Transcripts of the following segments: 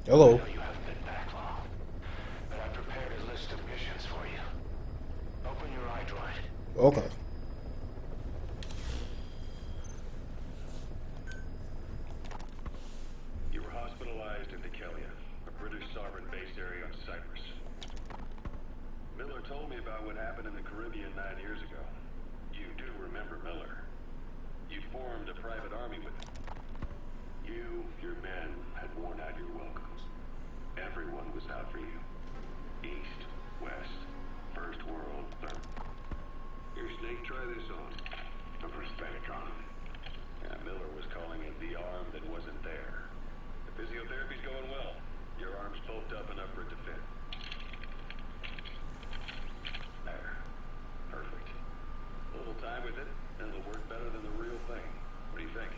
Hello. know you haven't been back long, but I prepared a list of missions for you. Open your iDroid. Okay. You were hospitalized in Dikelia, a British sovereign base area on Cyprus. Miller told me about what happened in the Caribbean 9 years ago. You do remember Miller. You formed a private army with him. You, your men, had worn out your welcome. Everyone was out for you. East, West, First World, Third. Here, Snake, try this on. A prosthetic arm. Yeah, Miller was calling it the arm that wasn't there. The physiotherapy's going well. Your arm's bulked up enough for it to fit. There. Perfect. A little time with it, and it'll work better than the real thing. What do you think?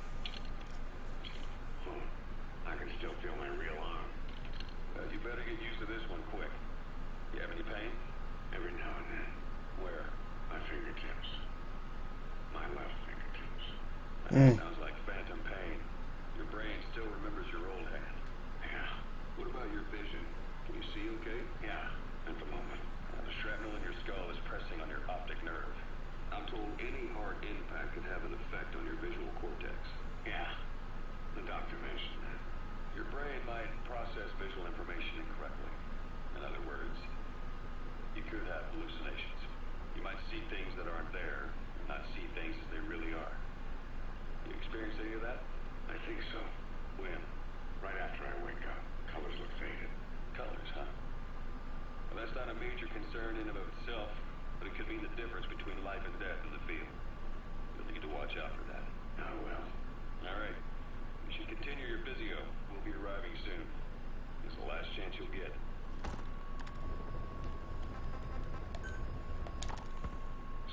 I can still feel my real arm. You better get used to this one quick. You have any pain? Every now and then. Where? My fingertips. My left fingertips. That sounds like phantom pain. Your brain still remembers your old hand. Yeah. What about your vision? Can you see okay? Yeah, at the moment. The shrapnel in your skull is pressing on your optic nerve. I'm told any hard impact can have an effect on your visual cortex. Yeah, the doctor mentioned that. Your brain might process visual information incorrectly. In other words, you could have hallucinations. You might see things that aren't there, and not see things as they really are. You experience any of that? I think so. When? Right after I wake up. Colors look faded. Colors, huh? Well, that's not a major concern in and of itself, but it could mean the difference between life and death in the field. You'll need to watch out for that. I will. All right. You should continue your physio. We'll be arriving soon. This is the last chance you'll get.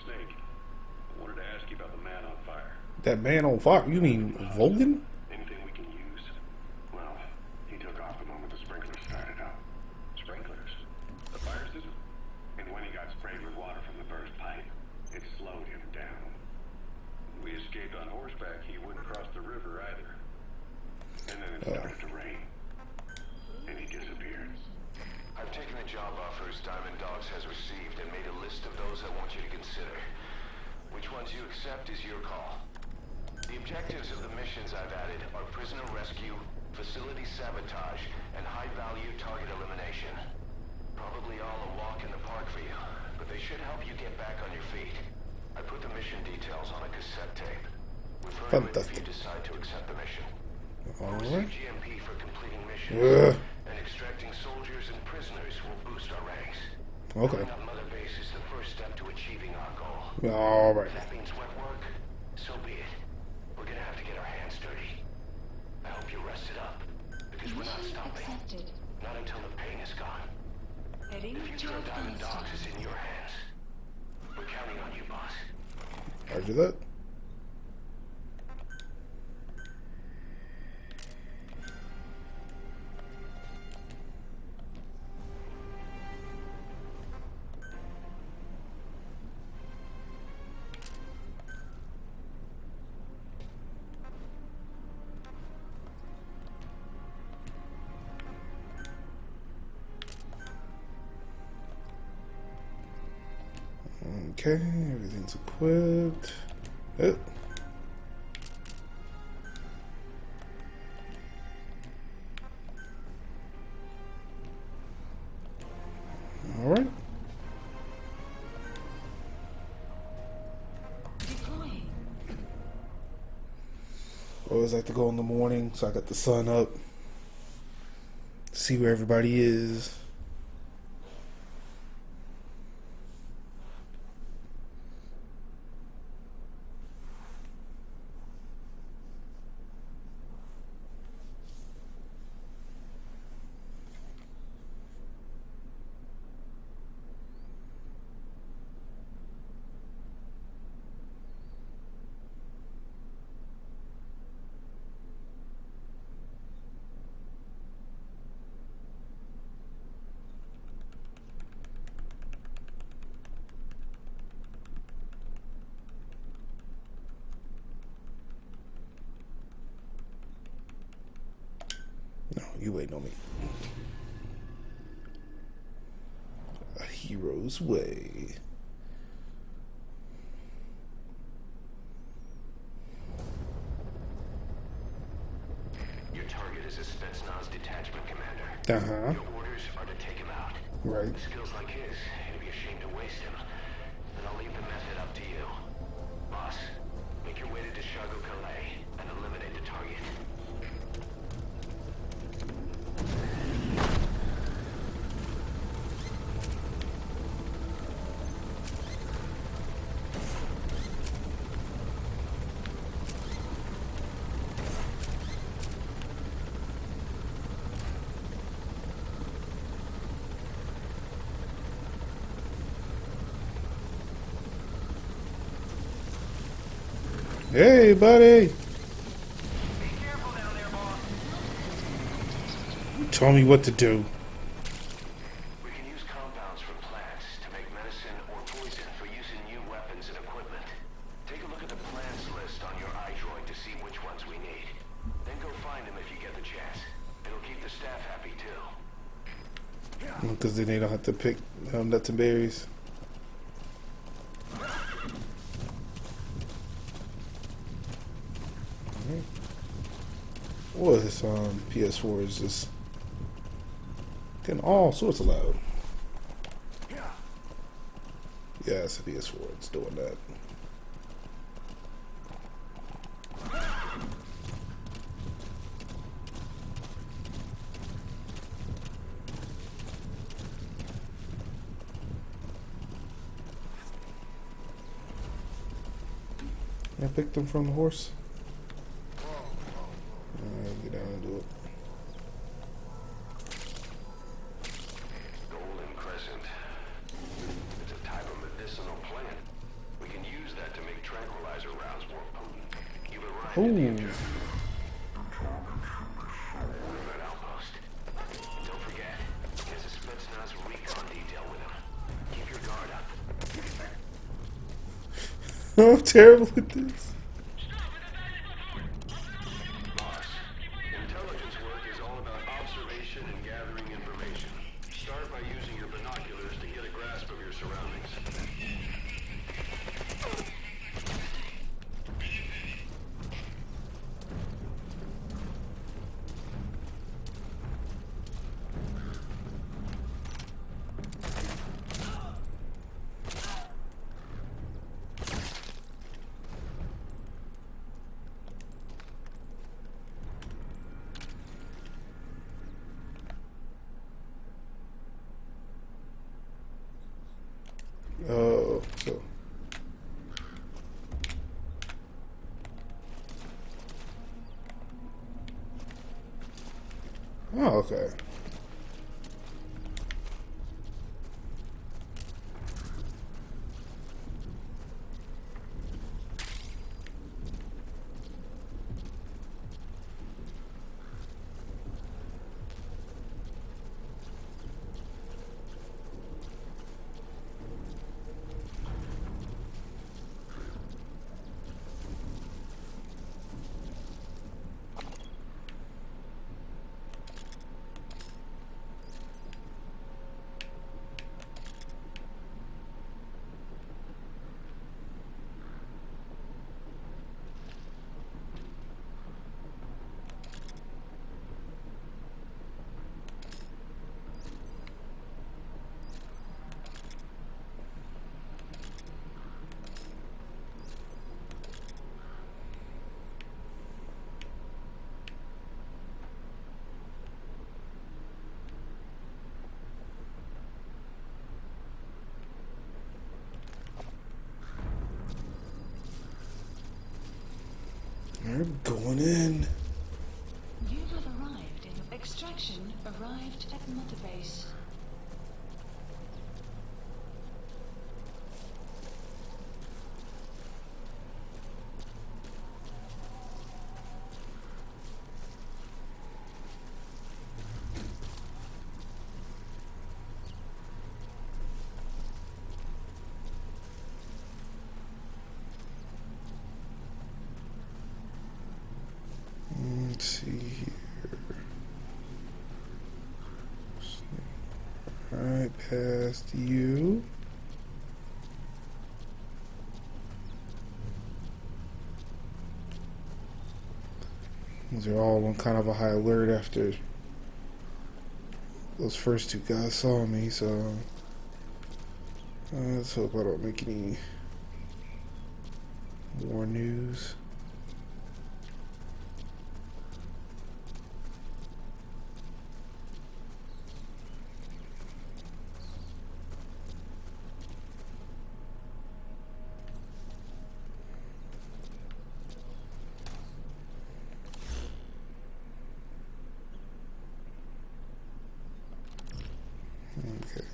Snake, I wanted to ask you about the man on fire. That man on fire? You mean Logan? Anything we can use? Well, he took off the moment the sprinklers started up. Sprinklers? The fire system? And when he got sprayed with water from the burst pipe, it slowed him down. We escaped on horseback. He wouldn't cross the river either. And then it started to rain. And he disappeared. I've taken the job offers Diamond Dogs has received and made a list of those I want you to consider. Which ones you accept is your call. The objectives of the missions I've added are prisoner rescue, facility sabotage, and high-value target elimination. Probably all a walk in the park for you, but they should help you get back on your feet. I put the mission details on a cassette tape. Refer to it if you decide to accept the mission. Alright. GMP for completing missions, and extracting soldiers and prisoners will boost our ranks. Okay. Filling up Mother Base is the first step to achieving our goal. Alright. If that means wet work, so be it. We're gonna have to get our hands dirty. I hope you rested up, because we're not stopping. Accepted. Not until the pain is gone. Heading The to future of Diamond Afghanistan. Dogs is in your hands. We're counting on you, boss. Roger that. Okay, everything's equipped. Oh. Alright. Deploying. Always like to go in the morning, so I got the sun up. See where everybody is. you waiting on me. A hero's way. Your target is a Spetsnaz detachment commander. Uh-huh. Your orders are to take him out. Right. With skills like his, it'd be a shame to waste him. But I'll leave the method up to you. Boss, make your way to Deshago Calais and eliminate the target. Hey, buddy. Be careful down there, boss. Tell me what to do. We can use compounds from plants to make medicine or poison for use in new weapons and equipment. Take a look at the plants list on your iDroid to see which ones we need. Then go find them if you get the chance. It'll keep the staff happy too. Because then they don't have to pick nuts and berries. What is this PS4 is just getting all sorts of loud. Yeah, it's a PS4. It's doing that. I picked them from the horse. Alright, get down and do it. Golden Crescent. It's a type of medicinal plant. We can use that to make tranquilizer rounds more potent. You've arrived at the objective. Red outpost. Don't forget, there's a Spetsnaz recon detail with him. Keep your guard up. I'm terrible at this. Boss, intelligence work is all about observation and gathering information. Start by using your binoculars to get a grasp of your surroundings. Oh, so. Oh, okay. We're going in. You have arrived in extraction. Arrived at Mother Base. Let's see here. Alright, past you. These are all on kind of a high alert after those first two guys saw me, so let's hope I don't make any more news. Okay.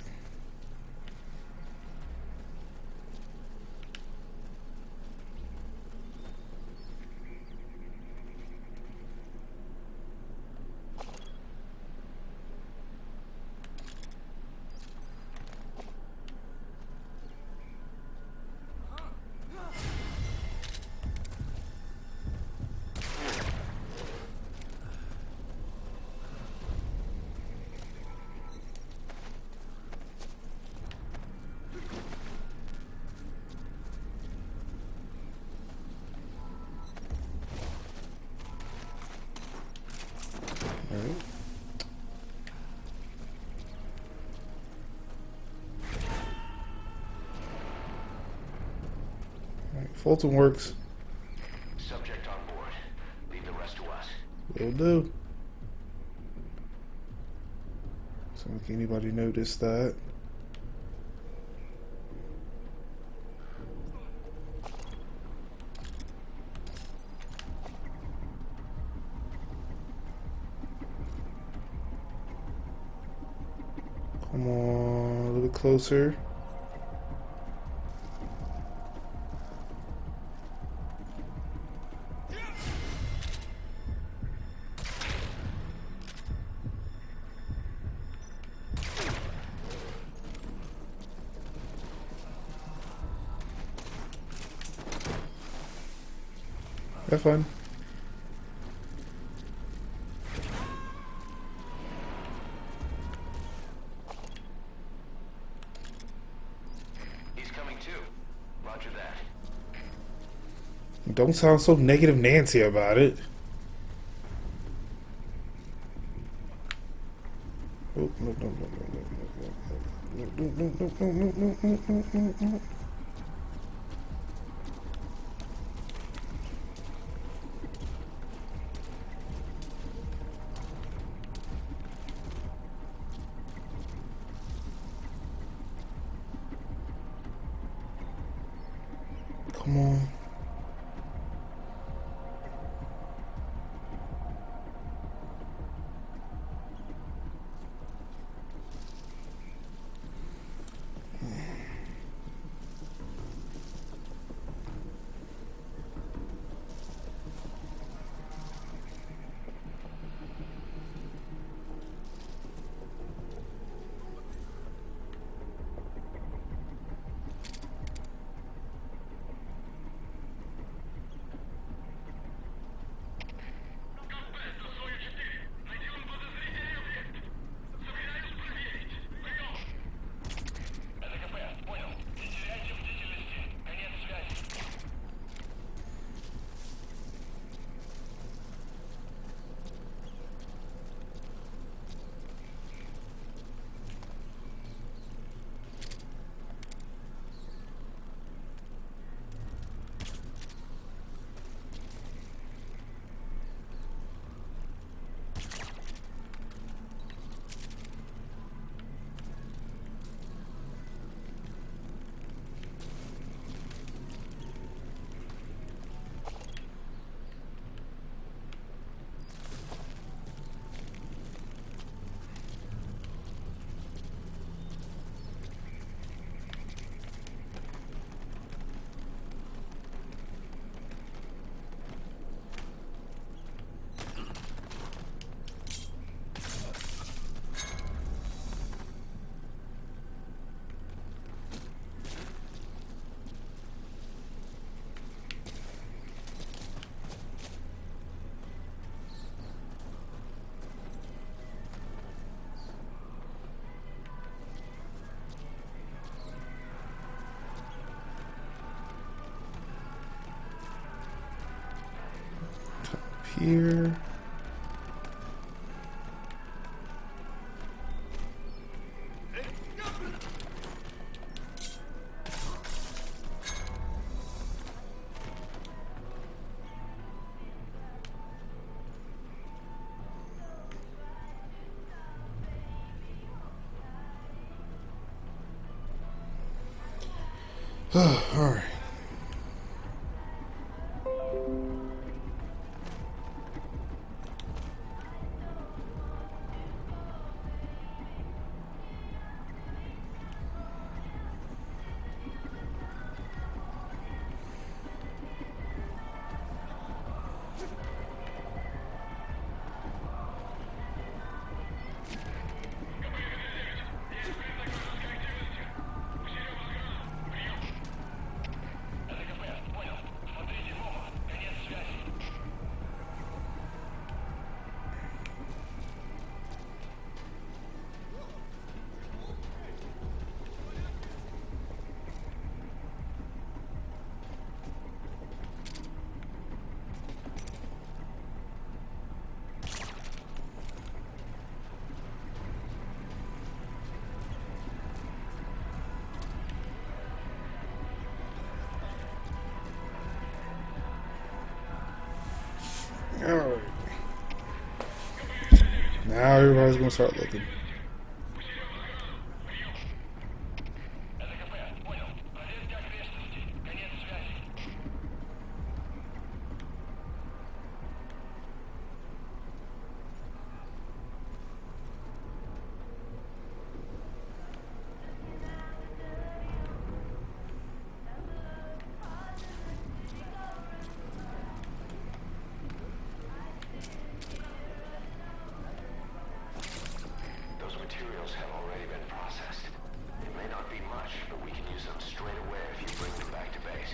Alright. Alright, Fulton works. Subject on board. Leave the rest to us. Will do. So if anybody noticed that. Come on, a little bit closer. Have fun. He's coming too. Roger that. Don't sound so negative Nancy about it. Oh, no, no, no, no, no, no, no, no, no, no, no, no, no, no, no. Come on. here. Alright. Alright. Now everybody's gonna start looking. Those materials have already been processed. It may not be much, but we can use them straight away if you bring them back to base.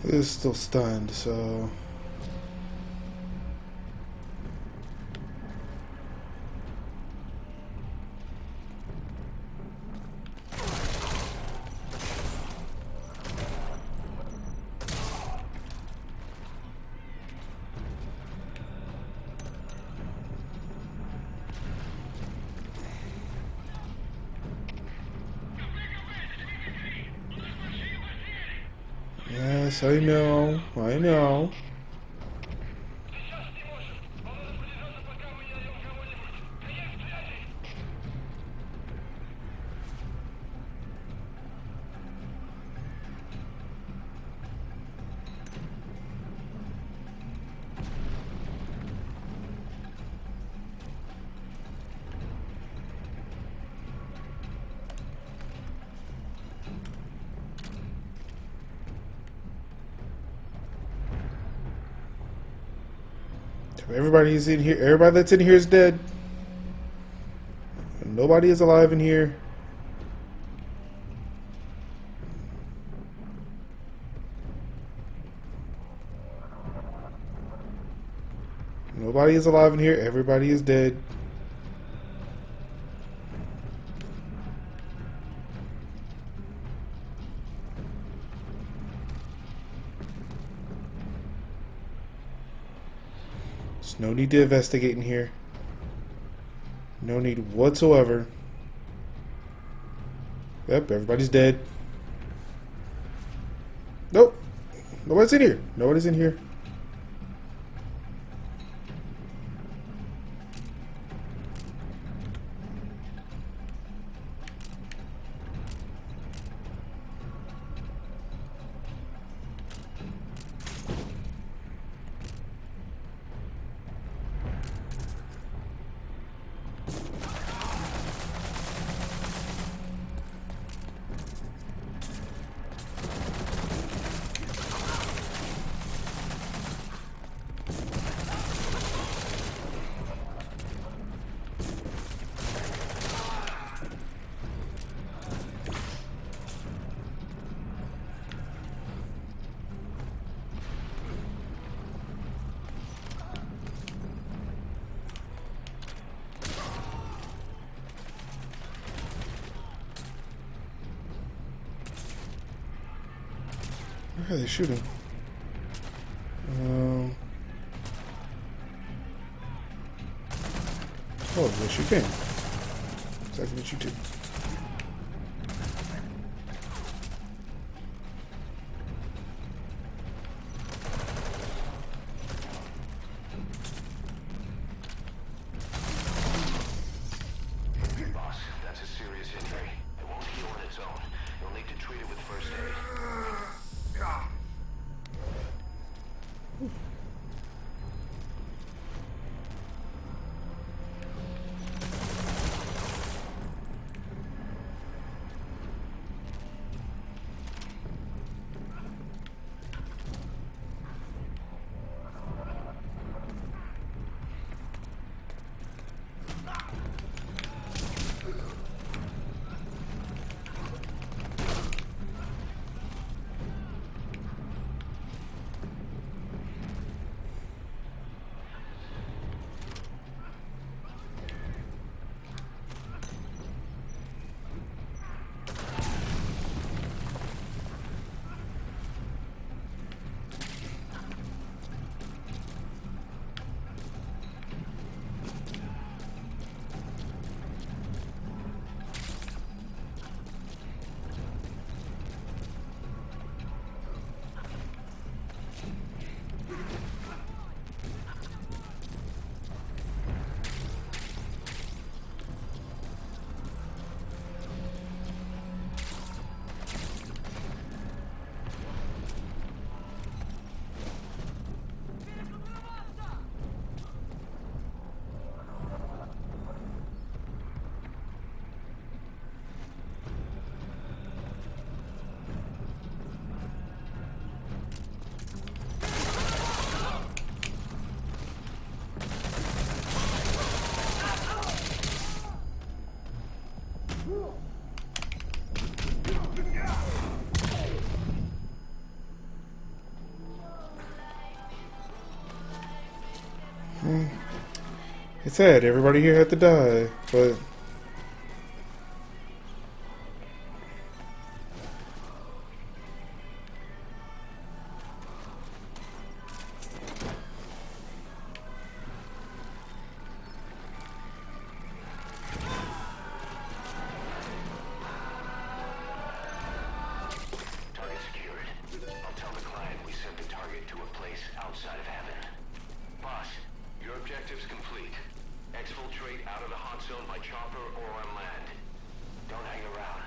It is still stunned, so Yes, I know. I know. Everybody's in here. Everybody that's in here is dead. Nobody is alive in here. Nobody is alive in here. Everybody is dead. There's no need to investigate in here. No need whatsoever. Yep, everybody's dead. Nope. Nobody's in here. Nobody's in here. Where are they shooting? Oh, yes, you can. Exactly what you do. Boss, that's a serious injury. It won't heal on its own. You'll need to treat it with first aid. It's sad. Everybody here had to die, but Target secured. I'll tell exfiltrate out of the hot zone by chopper or on land. Don't hang around.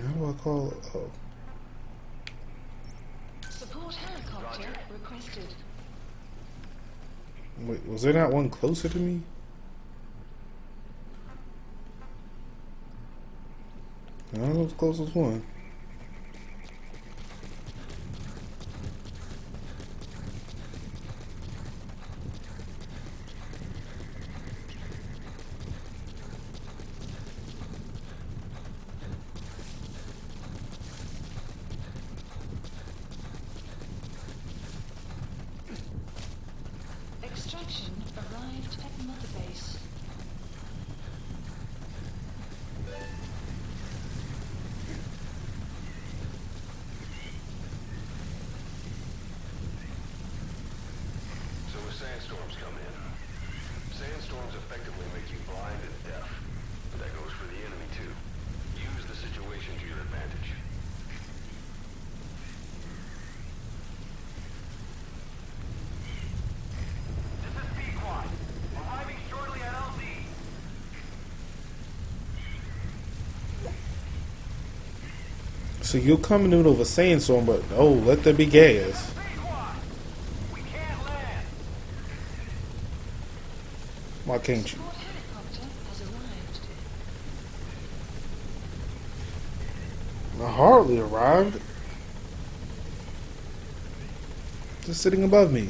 How do I call it? Oh. Support helicopter requested. Wait, was there not one closer to me? No, that was the closest one. Extraction arrived at Mother Base. So when sandstorms come in, sandstorms effectively make you blind and deaf. But that goes for the enemy too. Use the situation to your advantage. This is Pequod. Arriving shortly at LZ. So you'll come in the middle of a sandstorm, but oh, let there be gas. We can't land. Why can't you? Support helicopter has arrived. I hardly arrived. Just sitting above me.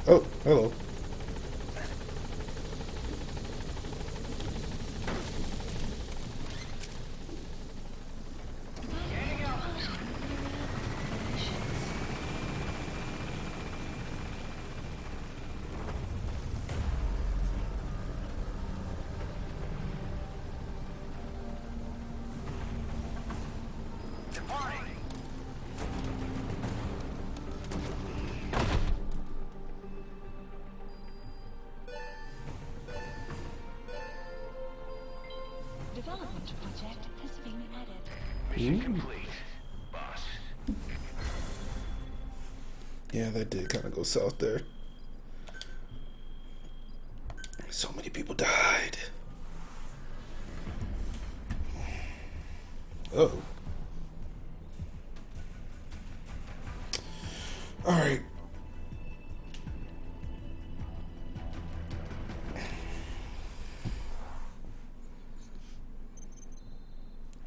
Oh, hello. Development project has been added. Mission complete, boss. Yeah, that did kind of go south there. So many people died. Oh. All right.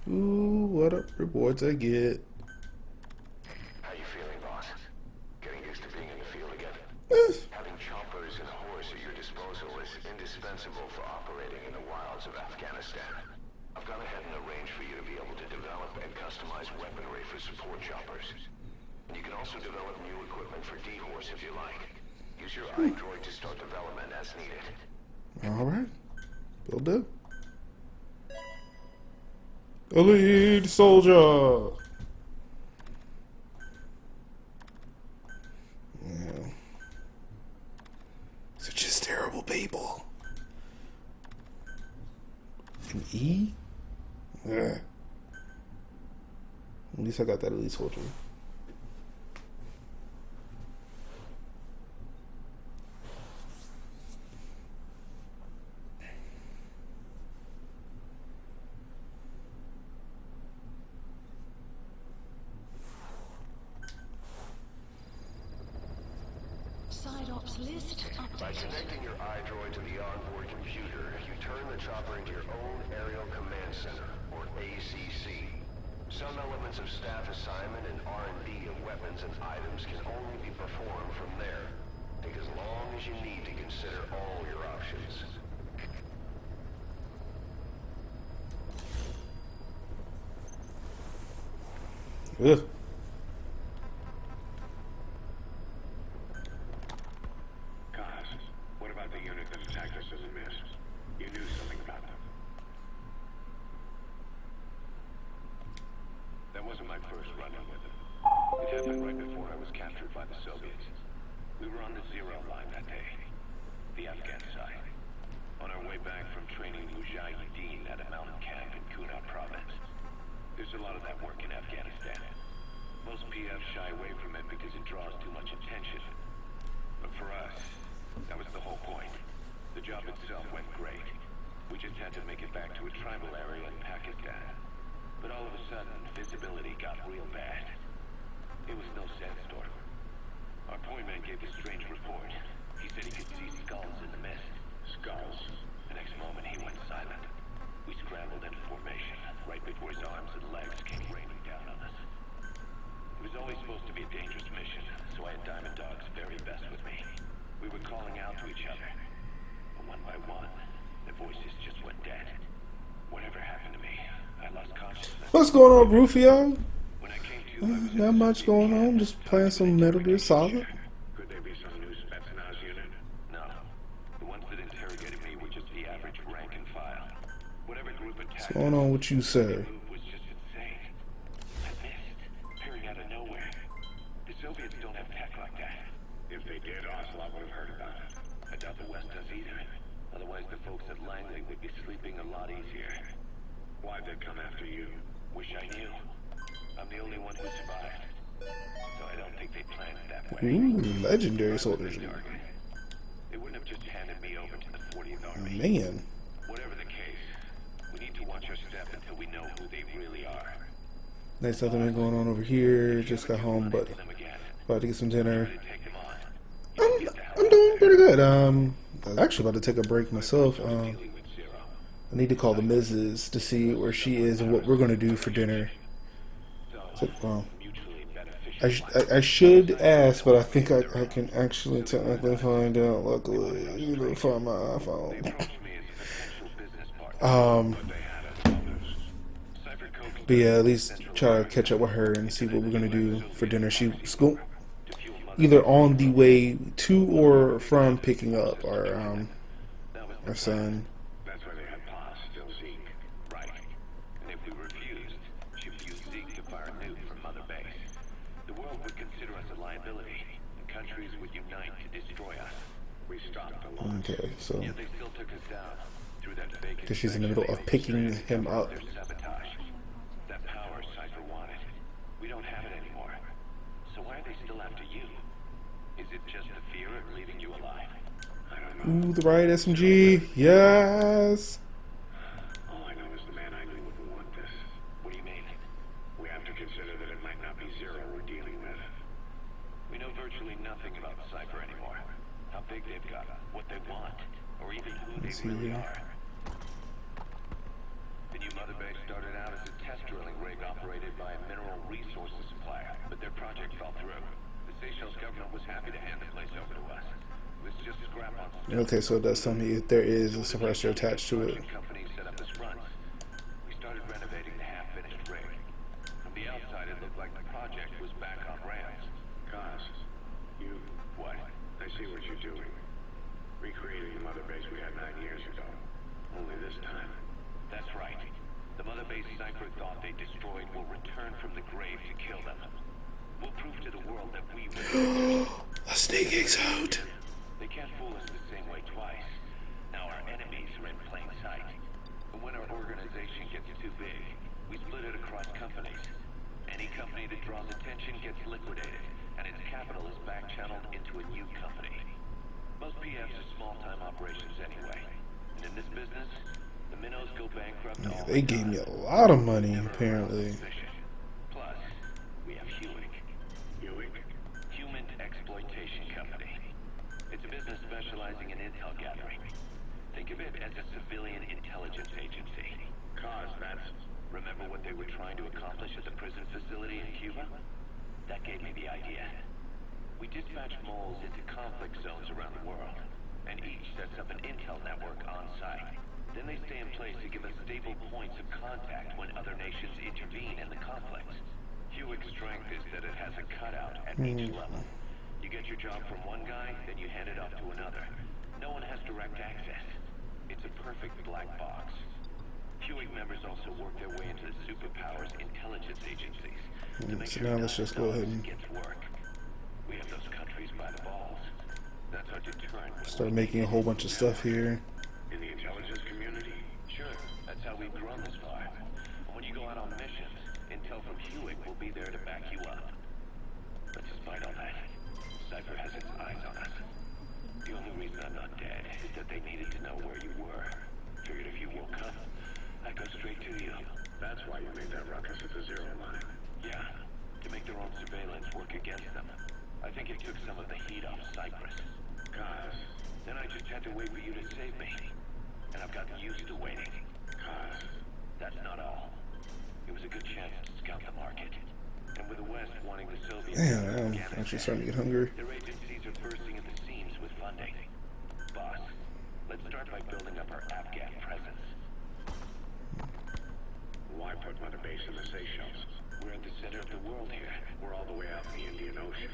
Ooh, what up rewards I get. How you feeling, boss? Getting used to being in the field again? Having choppers and horse at your disposal is indispensable for operating in the wilds of Afghanistan. I've gone ahead and arranged for you to be able to develop and customize weaponry for support choppers. And you can also develop new equipment for D-Horse if you like. Use your iDroid to start development as needed. All right, will do. Elite soldier. Yeah. Such just terrible people. An E? Yeah. At least I got that elite soldier. Side ops list By updated. connecting your iDroid to the onboard computer, you turn the chopper into your own Aerial Command Center, or ACC. Some elements of staff assignment and R&D of weapons and items can only be performed from there. Take as long as you need to consider all your options. Ugh. wasn't my first run-in with them. It happened right before I was captured by the Soviets. We were on the zero line that day, the Afghan side. On our way back from training Mujahideen at a mountain camp in Kunar province. There's a lot of that work in Afghanistan. Most PFs shy away from it because it draws too much attention. But for us, that was the whole point. The job itself went great. We just had to make it back to a tribal area in Pakistan. But all of a sudden, visibility got real bad. It was no sandstorm. Our point man gave a strange report. He said he could see skulls in the mist. Skulls? The next moment, he went silent. We scrambled into formation, right before his arms and legs came raining down on us. It was always supposed to be a dangerous mission, so I had Diamond Dog's very best with me. We were calling out to each other. But one by one, the voices just went dead. Whatever happened to me, I lost consciousness. What's going on, Rufio? When I came to, I was Not much going on. Just playing some Metal Gear Solid. Could there be some new Spetsnaz unit? No. The ones that interrogated me were just the average rank and file. Whatever group attacked What's going on with you, sir? was just insane. I missed, appearing out of nowhere. The Soviets don't have tech like that. If they did, Ocelot would have heard about it. I doubt the West does either. Otherwise, the folks at Langley would be sleeping a lot easier. Why'd they come after you? Wish I knew. I'm the only one who survived. So I don't think they planned it that way. Ooh, legendary soldiers. They wouldn't have just handed me over to the 40th Army. Man. Whatever the case, we need to watch our step until we know who they really are. Nice nothing been going on over here. Just got home, but about to get some dinner. Take them on. I'm doing pretty good. I'm actually about to take a break myself. I need to call the missus to see where she is and what we're gonna do for dinner. So, I should ask, but I think I can actually technically find out. Luckily, you know, find my iPhone. But yeah, at least try to catch up with her and see what we're gonna do for dinner. She's either on the way to or from picking up our son. That's why they had Paz still Zeke. Right. And if we refused, she'd use Zeke to fire a nuke from Mother Base. The world would consider us a liability, and countries would unite to destroy us. We stopped the launch. Okay, so Yet they still took us down through that fake she's in the middle of picking him up. their sabotage. That power Cypher wanted. We don't have it anymore. So why are they still after you? Is it just the fear of leaving you alive? I don't know. Ooh, the right SMG. Yes. All I know is the man I knew wouldn't want this. What do you mean? We have to consider that it might not be Zero we're dealing with. We know virtually nothing about Cypher anymore. How big they've got, what they want, or even who they really are. The new Mother Base started out as a test drilling rig operated by a mineral resources supplier, but their project fell through. The Seychelles government was happy to hand the place over to us. It was just scrap on stuff. Okay, so it does tell me if there is a suppressor attached to it. Companies set up as fronts. We started renovating the half-finished rig. From the outside, it looked like the project was back on rails. Cos, you... What? I see what you're doing. Recreating the Mother Base we had 9 years ago. Only this time. That's right. The Mother Base Cypher thought they destroyed will return from the grave to kill them. We'll prove to the world that we will. A snake exote. They can't fool us the same way twice. Now our enemies are in plain sight. And when our organization gets too big, we split it across companies. Any company that draws attention gets liquidated, and its capital is back-channeled into a new company. Most PFs are small-time operations anyway. And in this business, the minnows go bankrupt all They gave me a lot of money, apparently. Plus, we have Hewick. Hewick? Human Exploitation Company. It's a business specializing in intel gathering. Think of it as a civilian intelligence agency. Cause that's... Remember what they were trying to accomplish at the prison facility in Cuba? That gave me the idea. We dispatch moles into conflict zones around the world, and each sets up an intel network on site. Then they stay in place to give us stable points of contact when other nations intervene in the conflicts. Hewick's strength is that it has a cutout at each level. You get your job from one guy, then you hand it off to another. No one has direct access. It's a perfect black box. Hewick members also work their way into the superpowers intelligence agencies. So now let's just go ahead and Gets work. We have those countries by the balls. That's our deterrent. start making a whole bunch of stuff here. In the intelligence community? Sure, that's how we've grown this far. When you go out on missions, intel from Hewitt will be there to back you up. But despite all that, Cypher has its eyes on us. The only reason I'm not dead is that they needed to know where you were. Figured if you woke up, I'd go straight to you. That's why you made that ruckus at the zero line. Yeah, to make their own surveillance work against them. I think it took some of the heat off Cyprus. Cause then I just had to wait for you to save me. And I've gotten used to waiting. Cause that's not all. It was a good chance to scout the market. And with the West wanting the Soviets Damn, I'm actually starting to get hungry. their agencies are bursting at the seams with funding. Boss, let's start by building up our Afghan presence. Why put Mother Base in the Seychelles? We're at the center of the world here. We're all the way out in the Indian Ocean.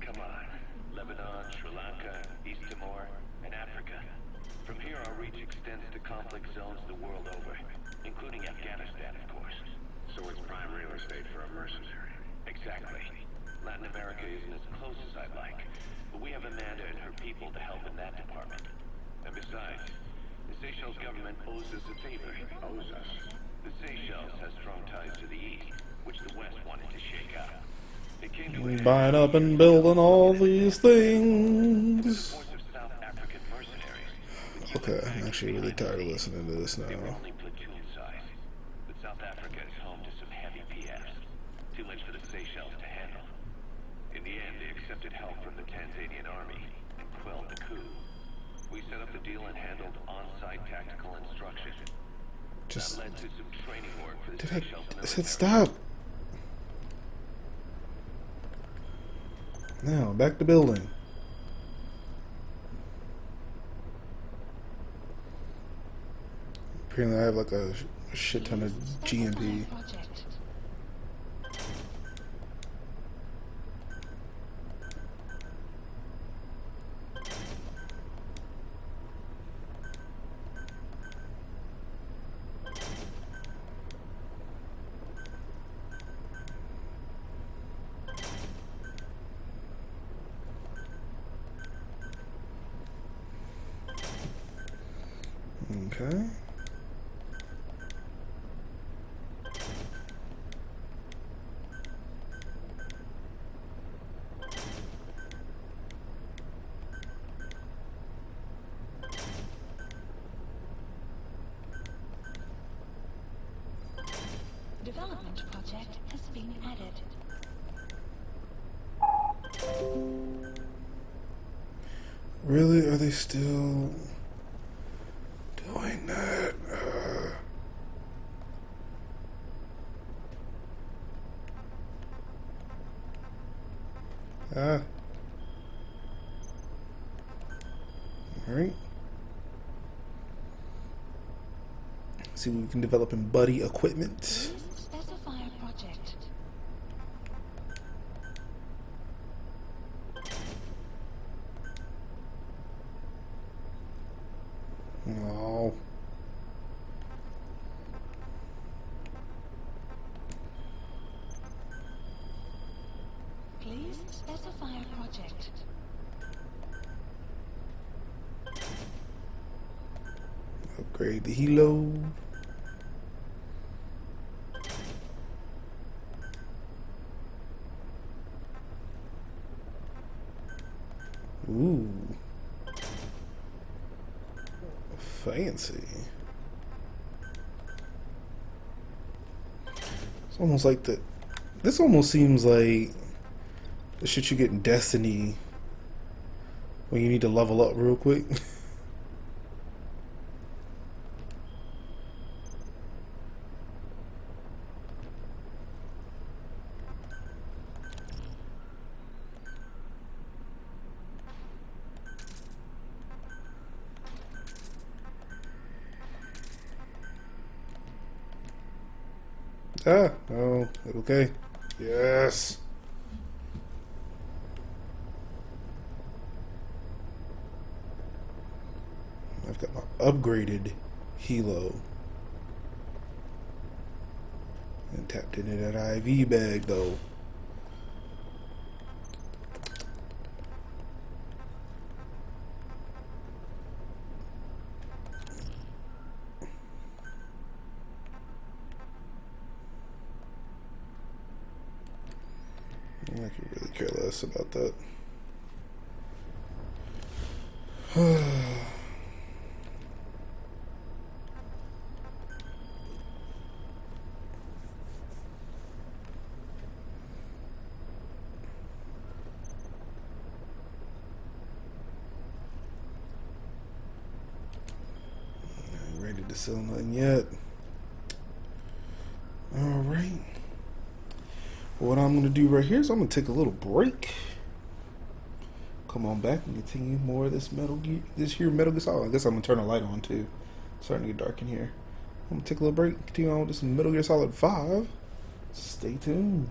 Come on. Lebanon, Sri Lanka, East Timor, and Africa. From here, our reach extends to conflict zones the world over, including Afghanistan, of course. So it's prime real estate for a mercenary. Exactly. Latin America isn't as close as I'd like, but we have Amanda and her people to help in that department. And besides, the Seychelles government owes us a favor. Owes us? The Seychelles has strong ties to the east, which the West wanted to shake out. It came to an Buying up and building all these things. force of South African mercenaries. Okay, I'm actually really tired of listening to this They were now. only platoon size, but South Africa is home to some heavy PFs. Too much for the Seychelles to handle. In the end, they accepted help from the Tanzanian army and quelled the coup. We set up the deal and handled on-site tactical instruction. Just, That led to some training work for the did Seychelles I military. said stop. Now, back to building. Apparently I have like a shit ton of GMP. Project. Okay. Development project has been added. Really? Are they still doing that? Ah. Alright. See what we can develop in buddy equipment. Please specify a project. Oh. Please specify a project. Upgrade the helo. Ooh. Fancy. It's almost like the. This almost seems like the shit you get in Destiny when you need to level up real quick. Ah, oh, okay. Yes. I've got my upgraded helo. And tapped into that IV bag though. I could really care less about that. Not ready to sell nothing yet. Alright. What I'm going to do right here is I'm going to take a little break. Come on back and continue more of this Metal Gear Solid. I guess I'm going to turn the light on too. It's starting to get dark in here. I'm going to take a little break, continue on with this Metal Gear Solid 5. Stay tuned.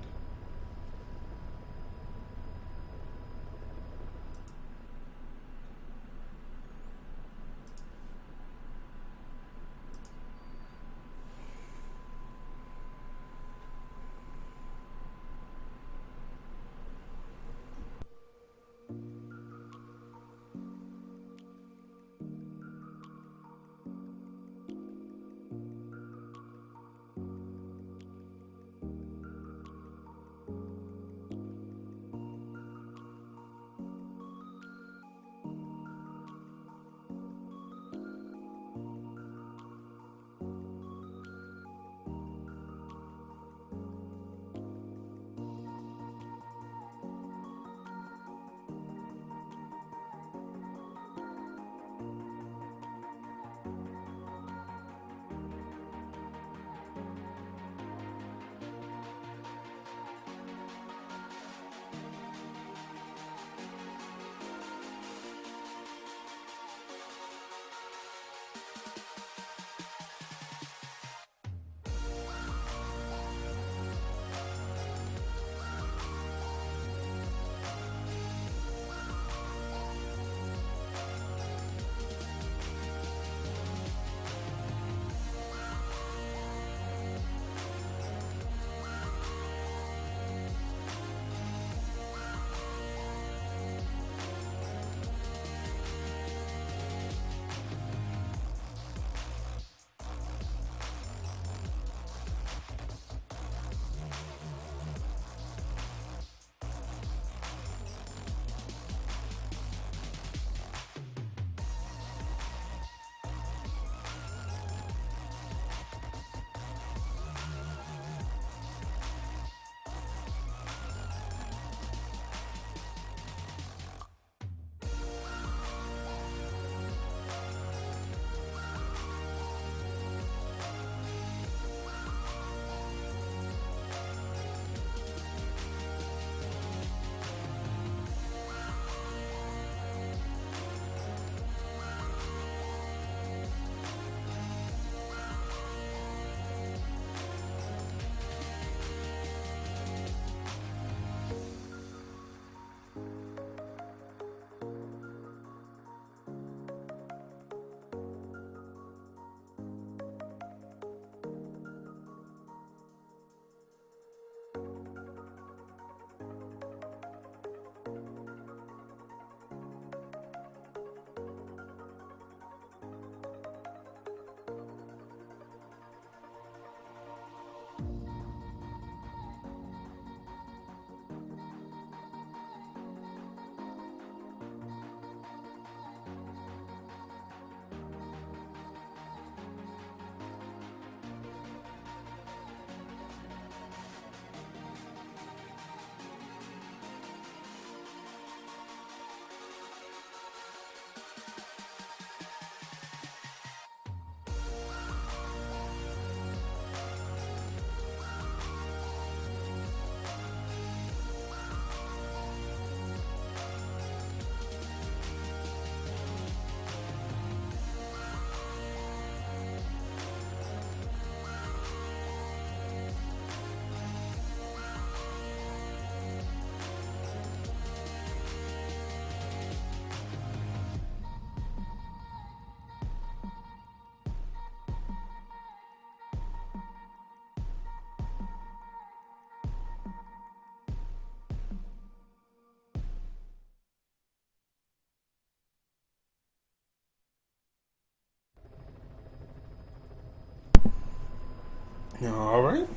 All right.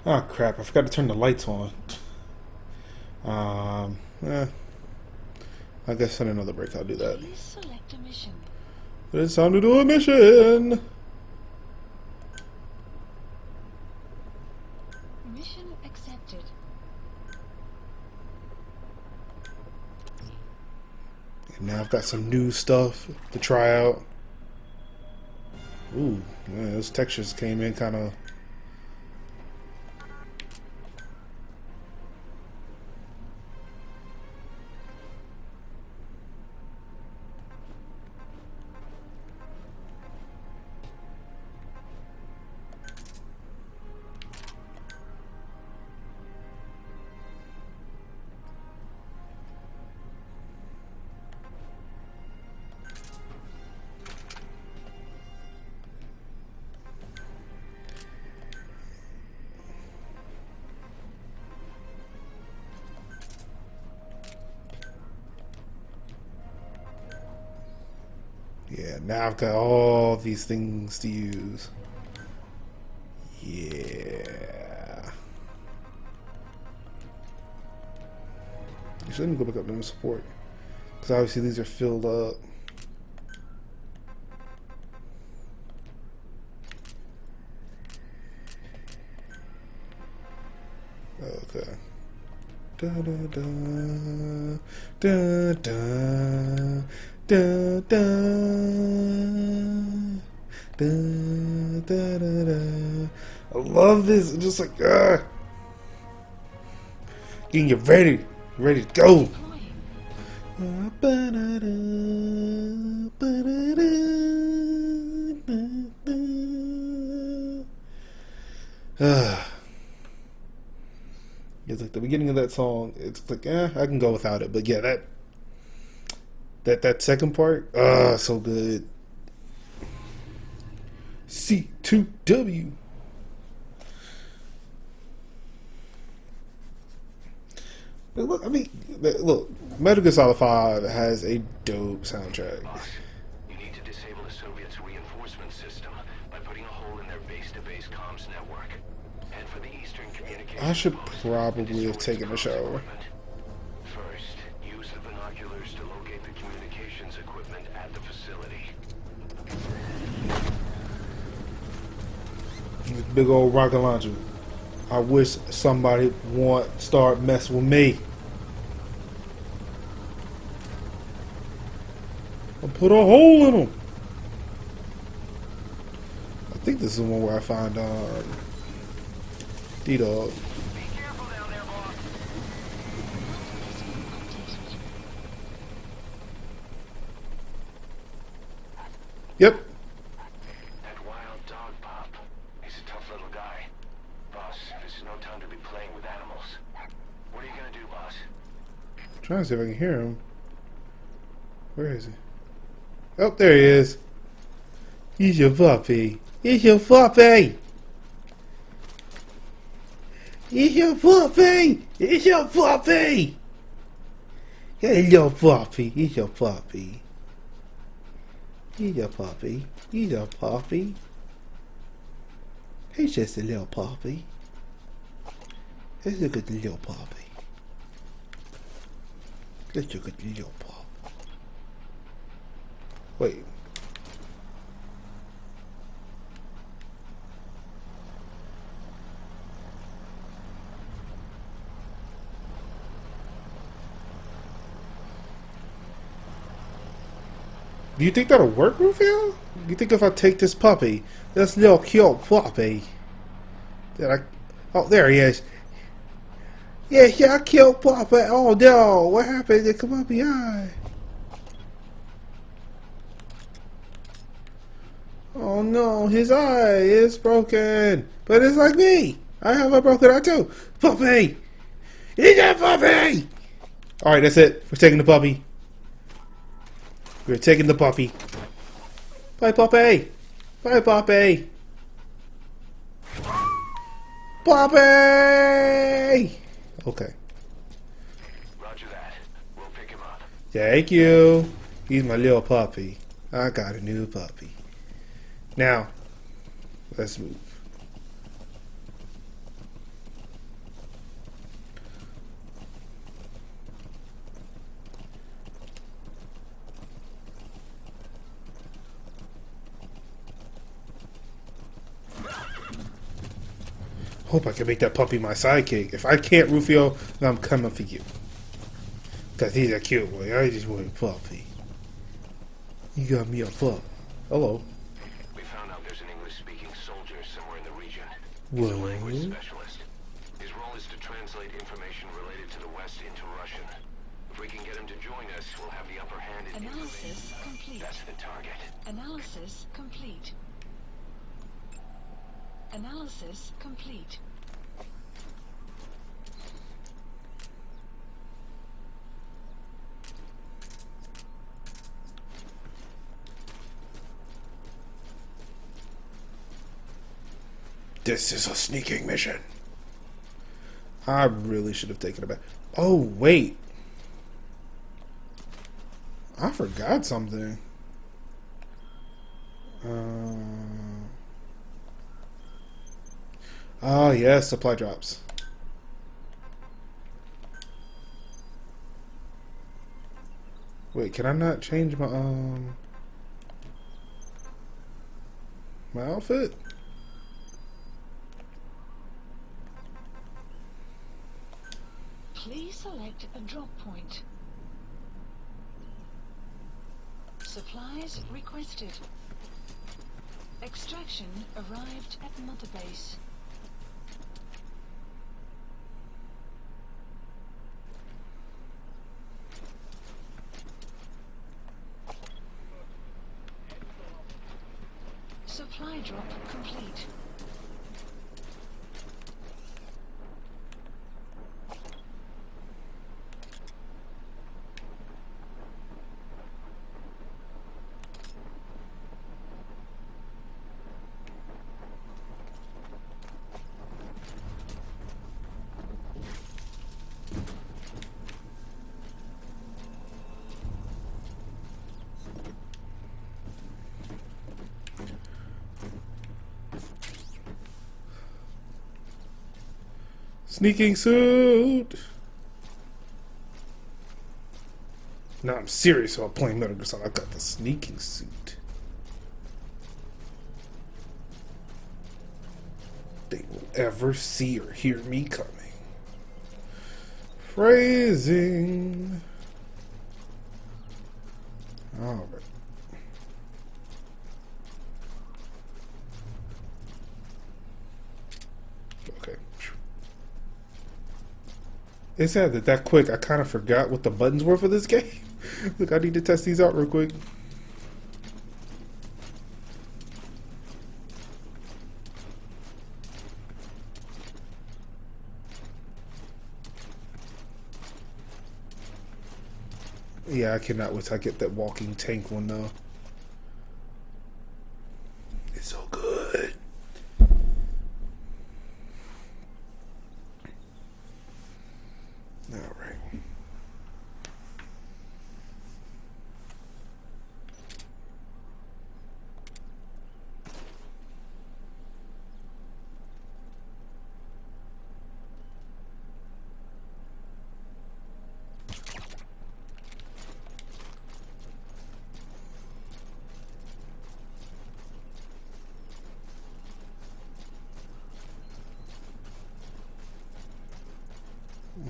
Oh crap! I forgot to turn the lights on. Um. Eh, I guess on another break I'll do that. Please select a mission. But it's time to do a mission. Mission accepted. And now I've got some new stuff to try out. Ooh, man, those textures came in kind of. Yeah, now I've got all these things to use. Yeah. Actually, let me go back up to the support. Because obviously these are filled up. Okay. Da da da da da da da da da da da. I love this. It's just like getting you ready to go. It's like the beginning of that song. It's like, I can go without it. But yeah, that second part, so good. C2W. Look, I mean, look, Metal Gear Solid 5 has a dope soundtrack. Boss, you need to disable the Soviets' reinforcement system by putting a hole in their base-to-base comms network. Head for the Eastern Communications I should Post probably and have destroy taken a its shower. equipment. First, use the binoculars to locate the communications equipment at the facility. This big old rocket launcher. I wish somebody start messing with me. I'll put a hole in them. I think this is the one where I find D-Dog. Be careful down there, boss. Yep. That wild dog pup. He's a tough little guy. Boss, this is no time to be playing with animals. What are you gonna do, boss? I'm trying to see if I can hear him. Where is he? Oh, there he is. He's your puppy. He's your puppy. He's your puppy. He's your puppy. He's your puppy. He's your puppy. He's your puppy. He's your puppy. He's just a little puppy. He's a good little puppy. He's a good little puppy. Wait. Do you think that'll work, Rufio? You think if I take this puppy, this little cute puppy, that I... Oh, there he is. Yeah, I killed puppy. Oh no, what happened? They come up behind. Oh no, his eye is broken. But it's like me. I have a broken eye too. Puppy! He's a puppy! Alright, that's it. We're taking the puppy. We're taking the puppy. Bye, puppy. Bye, puppy. Puppy! Okay. Roger that. We'll pick him up. Thank you. He's my little puppy. I got a new puppy. Now, let's move. Hope I can make that puppy my sidekick. If I can't, Rufio, then I'm coming for you. Cause he's a cute boy. I just want a puppy. You got me a pup. Hello. We found out there's an English-speaking soldier somewhere in the region. What? He's a language specialist. His role is to translate information related to the West into Russian. If we can get him to join us, we'll have the upper hand in Analysis information. complete. That's the target. Analysis complete. Analysis complete. This is a sneaking mission. I really should have taken it back. Oh, wait. I forgot something. Oh, yes, supply drops. Wait, can I not change my outfit? Please select a drop point. Supplies requested. Extraction arrived at Mother Base. Supply drop complete. Sneaking suit. No, I'm serious about playing Metal Gear Solid. I got the sneaking suit. They will ever see or hear me coming. Phrasing. All right. Okay. They said that quick. I kind of forgot what the buttons were for this game. Look, I need to test these out real quick. Yeah, I cannot wait till I get that walking tank one though. It's so good. All right.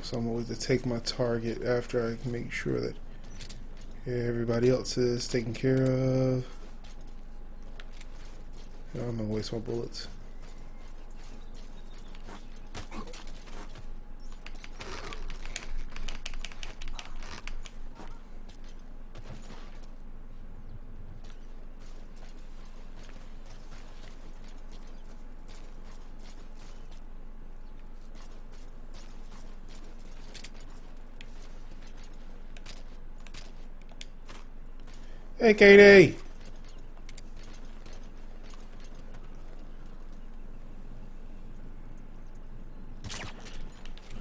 So I'm always to take my target after I can make sure that everybody else is taken care of. I'm gonna waste my bullets. Hey, Katie.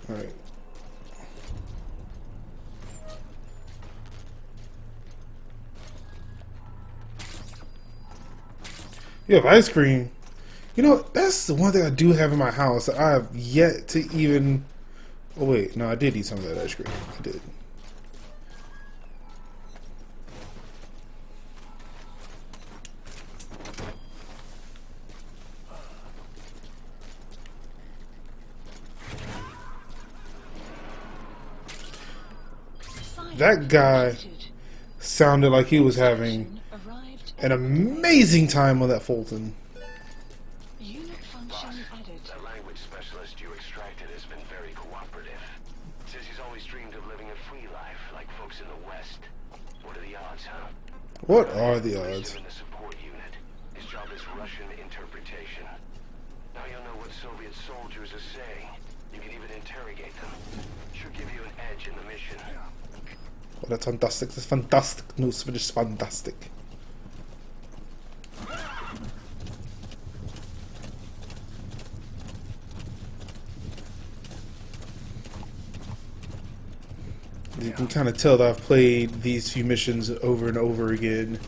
All right. You have ice cream. You know, that's the one thing I do have in my house that I have yet to even... Oh, wait. No, I did eat some of that ice cream. I did. That guy sounded like he was having Arrived an amazing time on that Fulton. unit function added. That language specialist you extracted has been very cooperative. Says he's always dreamed of living a free life like folks in the West. What are the odds, huh? What are the Placed odds? him in the support unit. His job is Russian interpretation. Now you'll know what Soviet soldiers are saying. You can even interrogate them. Should give you an edge in the mission. Oh, that's fantastic. That's fantastic news. Just fantastic. You can kind of tell that I've played these few missions over and over again.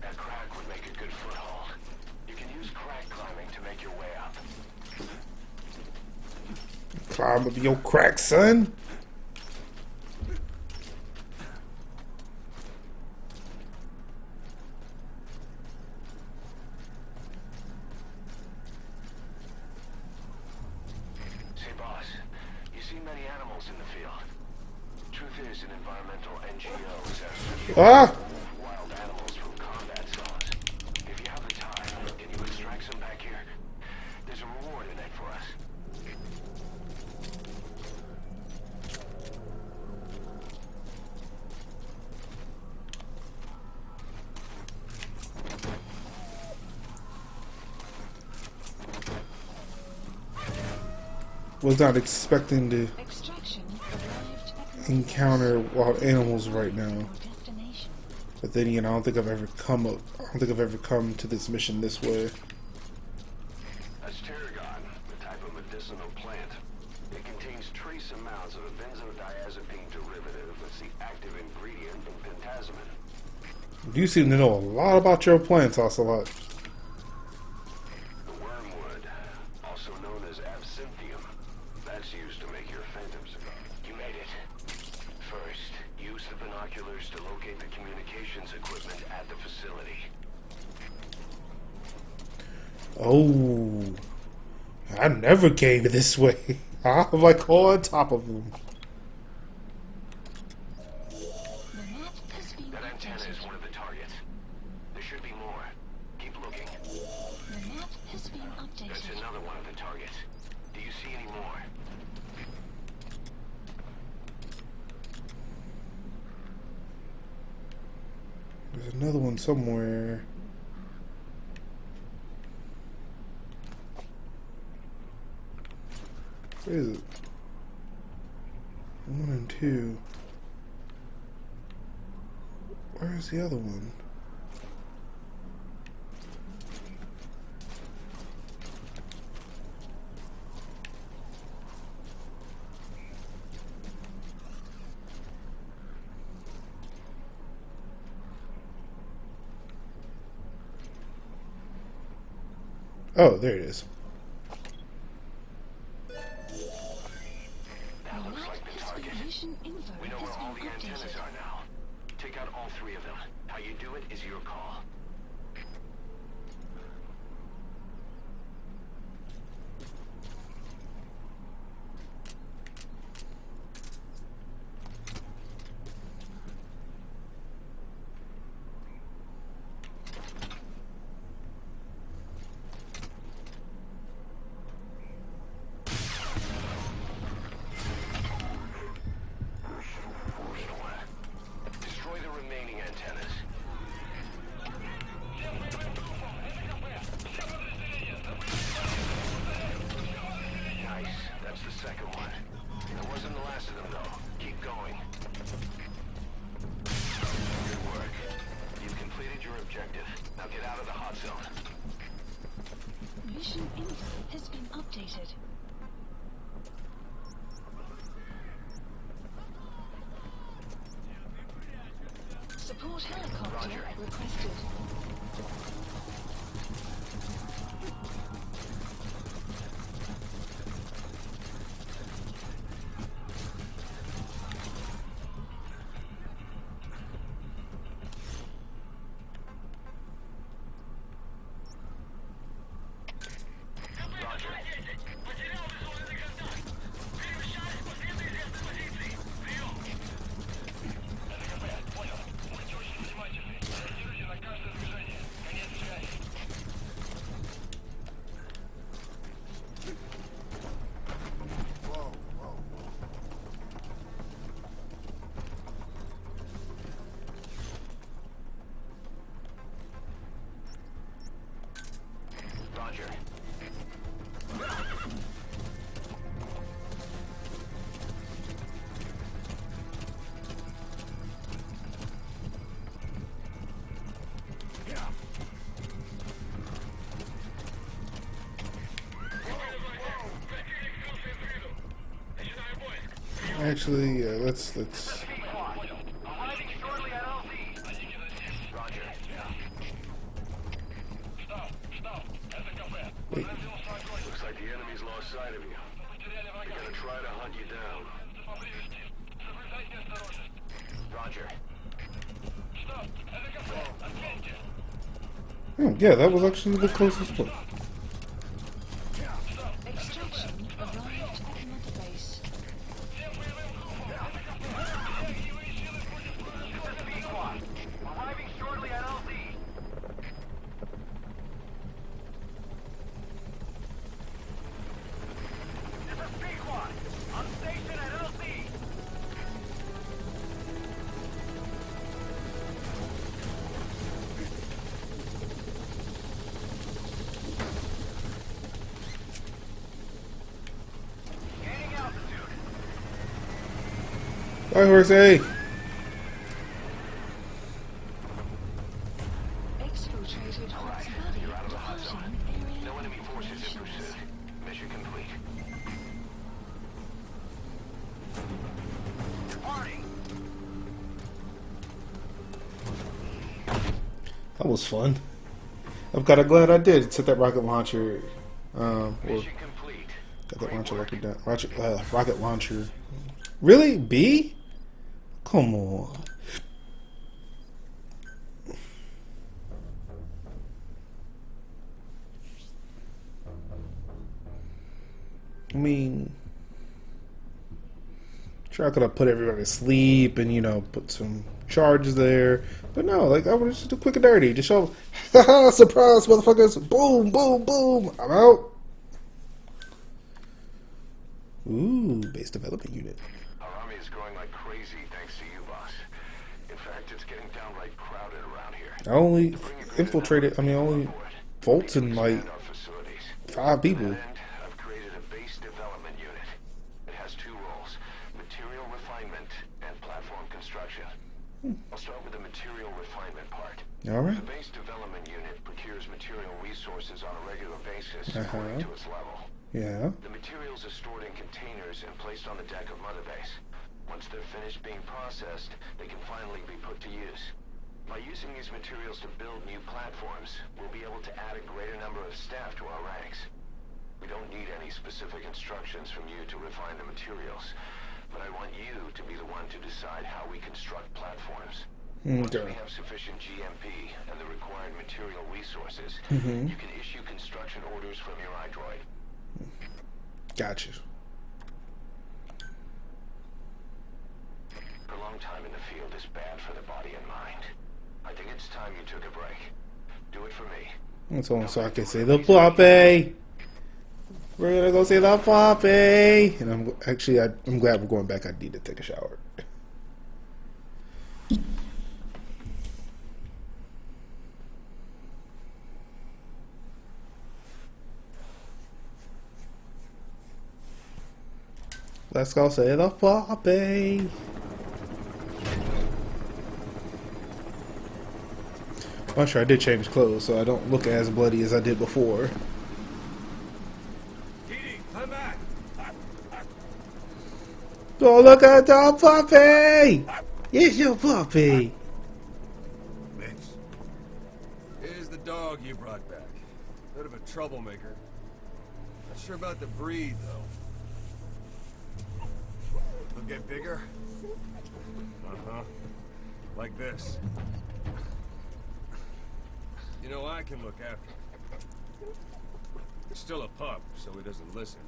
That crack would make a good foothold. You can use crack climbing to make your way up. Climb up your crack, son. Say, boss, you see many animals in the field. Truth is, an environmental NGO is actually Ah! wild animals from combat zones. If you have the time, can you extract some back here? There's a reward in it for us. Was not expecting to Extraction arrived at encounter wild animals right now. your destination. But then again, I don't think I've ever come to this mission this way. That's tarragon, a type of medicinal plant. It contains trace amounts of a benzodiazepine derivative that's the active ingredient in pentazimine. You seem to know a lot about your plants, Ocelot. The wormwood, also known as absinthium, that's used to make your phantom cigar. You made it. First, use the binoculars to locate the communications equipment at the facility. Oh, I never came this way. I'm like on top of them. The map has been That antenna is updated. one of the targets. There should be more. Keep looking. The map has been That's updated. another one of the targets. Do you see any more? There's another one somewhere. Where is it? 1 and 2. Where's the other one? Oh, there it is. That looks like the target. Mission info We know where all has the been antennas updated. are now. Take out all three of them. How you do it is your call. Destroy the remaining antennas. Now get out of the hot zone. Mission info has been updated. Support helicopter requested. Roger. Actually, let's. Roger. Wait. Looks like the enemy's lost sight of you. They're gonna try to hunt you down. Roger. Oh, yeah, that was actually the closest one. Extraction arrived at mother base. Arriving shortly at LZ. This is Pequod. On station at LZ. Gaining altitude. Bye, horse A. Exfiltrated Hawk's body departing area No enemy forces in operations. pursuit. Mission complete. Departing. That was fun. I'm kind of glad I did set that rocket launcher. Or Mission complete. got that launcher like down. Rocket launcher. Really? B? Come on. I mean, sure, I could have put everybody to sleep and, put some charges there. But no, like, I would just do quick and dirty. Just show, haha, surprise, motherfuckers. Boom, boom, boom. I'm out. Ooh, base development unit. Our army is growing like crazy thanks to you, boss. In fact, it's getting downright crowded around here. I only only Volts in like Expand our facilities. 5 people. To that end, I've created a base development unit. It has 2 roles: material refinement and platform construction. I'll start with the material refinement part. All right. The base development unit procures material resources on a regular basis Uh-huh. according to its level. Yeah. The materials are stored in containers and placed on the deck of Mother Base. Once they're finished being processed, they can finally be put to use. By using these materials to build new platforms, we'll be able to add a greater number of staff to our ranks. We don't need any specific instructions from you to refine the materials, but I want you to be the one to decide how we construct platforms. Once we Okay. have sufficient GMP and the required material resources, Mhm. you can issue construction orders from your iDroid. Gotcha. A long time in the field is bad for the body and mind. I think it's time you took a break. Do it for me. That's only so I can say the floppy. We're gonna go say the floppy. And I'm glad we're going back. I need to take a shower. Let's go say the floppy. I'm sure I did change clothes, so I don't look as bloody as I did before. Didi, come back! Oh, look at the puppy! It's your puppy! Mitch. Here's the dog you brought back. Bit of a troublemaker. Not sure about the breed, though. He'll get bigger? Uh-huh. Like this. You know, I can look after him. He's still a pup, so he doesn't listen.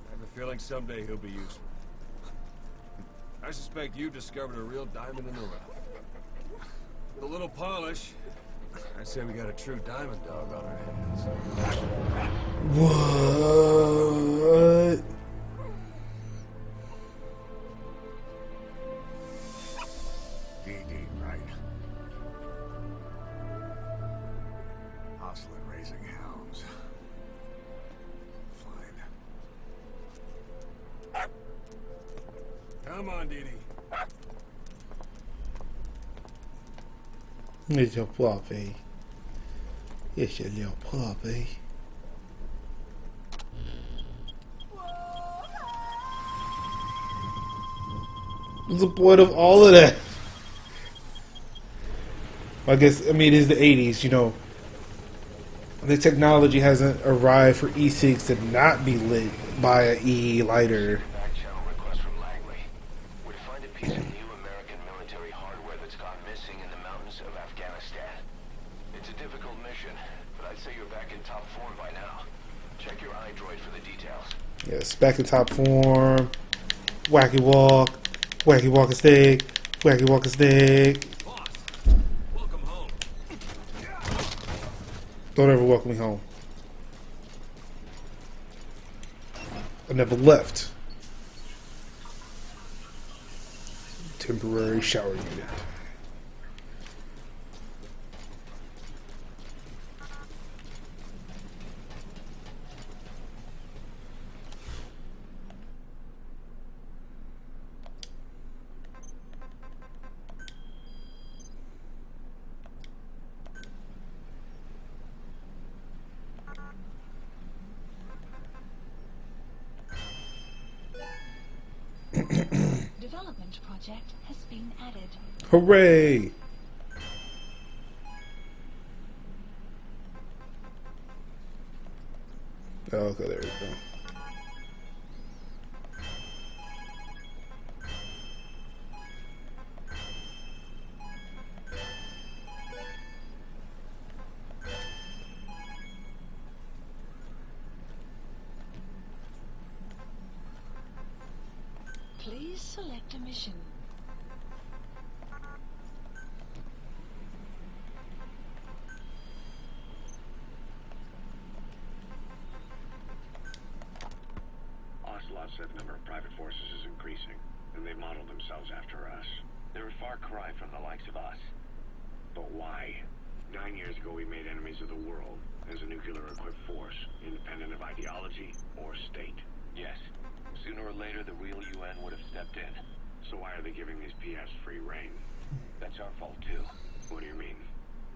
I have a feeling someday he'll be useful. I suspect you discovered a real diamond in the rough. With a little polish, I'd say we got a true diamond dog on our hands. What? DD, right? Hustling, raising hounds. Fine. Come on, Didi. It's your puppy. It's your little puppy. What's the point of all of that? I guess, I mean, it is the 80s, you know. The technology hasn't arrived for E6 to not be lit by an E lighter. Back channel request from Langley. We're to find a piece of new American military hardware that's gone missing in the mountains of Afghanistan. It's a difficult mission, but I'd say you're back in top form by now. Check your iDroid for the details. Yes, back to top form. Wacky walk a stick, wacky walk a stick. Boss, welcome home. Don't ever welcome me home. I never left. Temporary shower unit. Development project has been added. Hooray! Oh, okay, there we go. Please select a mission. Ocelot said the number of private forces is increasing, and they modeled themselves after us. They're a far cry from the likes of us. But why? 9 years ago we made enemies of the world as a nuclear-equipped force, independent of ideology or state. Yes. Sooner or later, the real UN would have stepped in. So why are they giving these PFs free reign? That's our fault, too. What do you mean?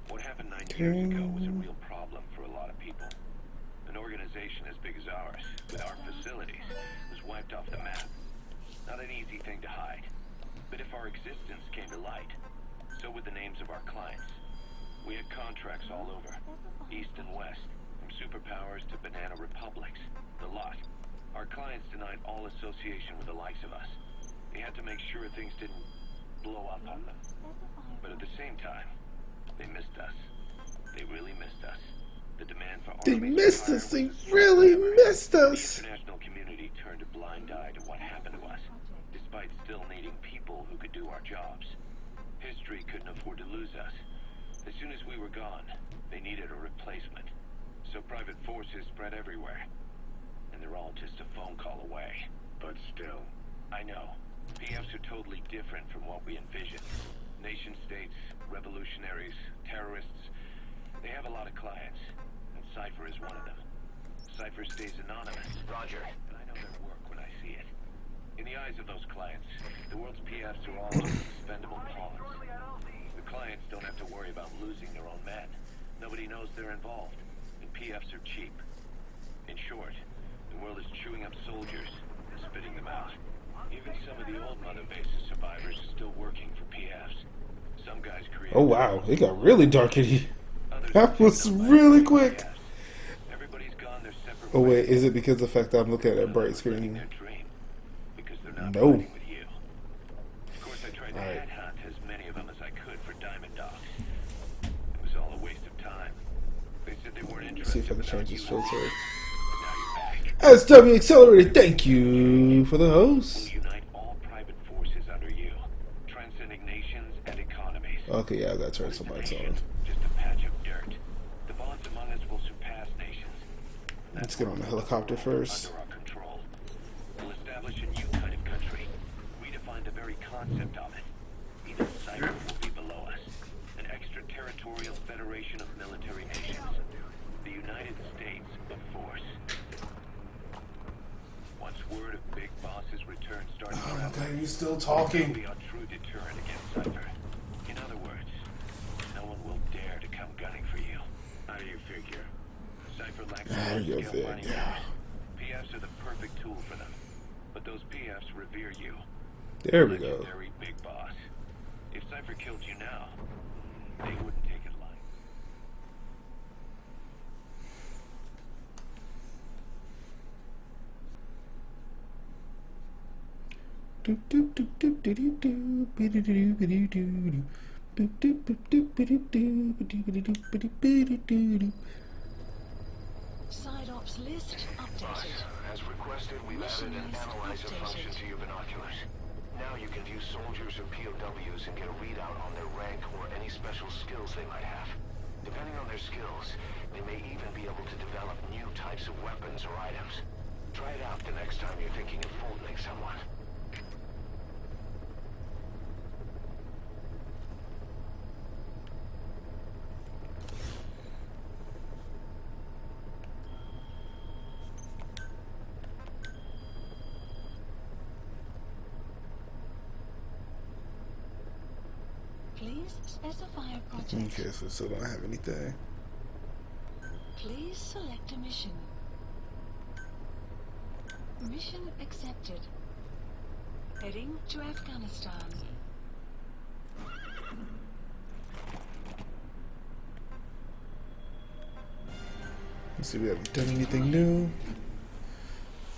What happened 9 years ago was a real problem for a lot of people. An organization as big as ours, with our facilities, was wiped off the map. Not an easy thing to hide. But if our existence came to light, so would the names of our clients. We had contracts all over, east and west, from superpowers to banana republics. The lot. Our clients denied all association with the likes of us. We had to make sure things didn't blow up on them. But at the same time, they missed us. They really missed us. The demand for They armies missed was us. higher They with the really ever. missed The us. international community turned a blind eye to what happened to us, despite still needing people who could do our jobs. History couldn't afford to lose us. As soon as we were gone, they needed a replacement. So private forces spread everywhere. And they're all just a phone call away. But still. I know. PFs are totally different from what we envisioned. Nation states, revolutionaries, terrorists. They have a lot of clients. And Cypher is one of them. Cypher stays anonymous. Roger. And I know their work when I see it. In the eyes of those clients, the world's PFs are all just expendable pawns. The clients don't have to worry about losing their own men. Nobody knows they're involved, and PFs are cheap. In short, the world is chewing up soldiers and spitting them out. Even some of the old Mother Base's survivors are still working for PFs. Some guys create. Oh wow, it got really dark in here. Others That was really quick. PFs. Everybody's gone their separate Oh wait, ways. is it because of the fact that I'm looking at a bright Living screen? their dream, because they're not No. fighting with you. Of course, I tried to Alright. headhunt as many of them as I could for Diamond Dogs. It was all a waste of time. They said they weren't Let's see interested. if I can without change you. this filter. Now you're back. SW Accelerated, thank you for the We'll host. unite all private forces under you, transcending nations and economies. Okay, yeah, I gotta turn some lights on. Just a patch of dirt. The bonds among us will surpass nations. Let's get on the helicopter first. Under our control. We'll establish a new kind of country. Redefine the very concept of it. Even Cyber will be below us. An extraterritorial federation of military nations. The United States of Force. Once word of Big Boss's return starts traveling, you still will talking? be our true deterrent against Cypher. In other words, no one will dare to come gunning for you. How do you figure? Cypher lacks How do you large-scale money figure? powers. PFs are the perfect tool for them. But those PFs revere you. There we go. Legendary Big Boss. If Cypher killed you now, they wouldn't take it light. Side ops list updated. As requested, we've added an analyzer function to your binoculars. Now you can view soldiers or POWs and get a readout on their rank or any special skills they might have. Depending on their skills, they may even be able to develop new types of weapons or items. Try it out the next time you're thinking of folding someone. Please specify a project. Okay, so still don't have anything. Please select a mission. Mission accepted. Heading to Afghanistan. Let's see, we haven't done anything new.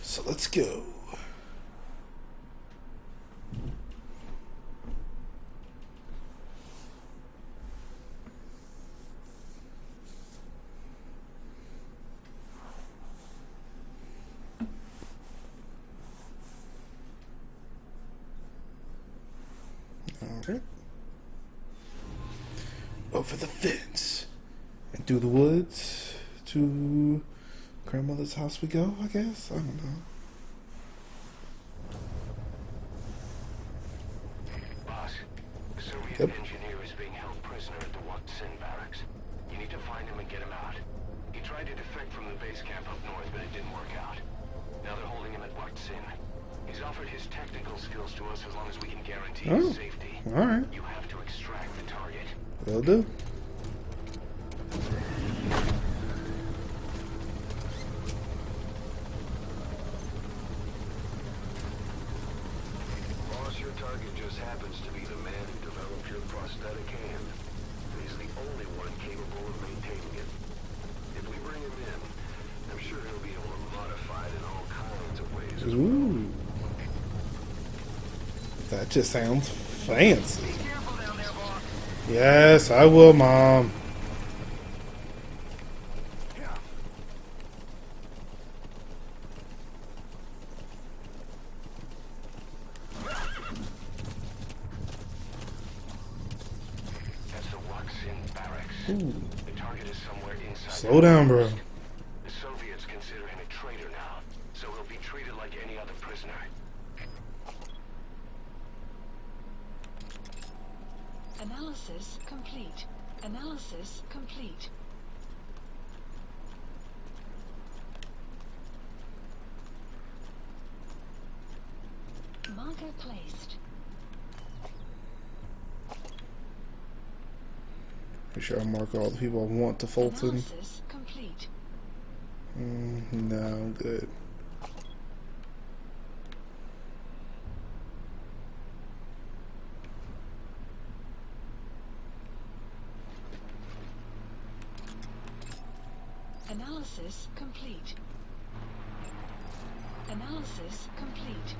So let's go. Alright. Over the fence and through the woods to grandmother's house we go, I guess. I don't know. Boss, the Soviet Yep. engineer is being held prisoner at the Watson barracks. You need to find him and get him out. He tried to defect from the base camp up north, but it didn't work out. Now they're holding him at Watson. He's offered his technical skills to us as long as we can guarantee Oh. his safety. Alright. You have to extract the target. Will do. Boss, your target just happens to be the man who developed your prosthetic hand. He's the only one capable of maintaining it. If we bring him in, I'm sure he'll be able to modify it in all kinds of ways. Ooh. That just sounds fancy. Be careful down there, boss. Yes, I will, Mom. That's the Watson barracks. Ooh. The target is somewhere inside. Slow down, bro. The Soviets consider him a traitor now, so he'll be treated like any other prisoner. Analysis complete. Analysis complete. Marker placed. Make sure I mark all the people I want to Fulton. Analysis complete. No, I'm good. Analysis complete. Analysis complete.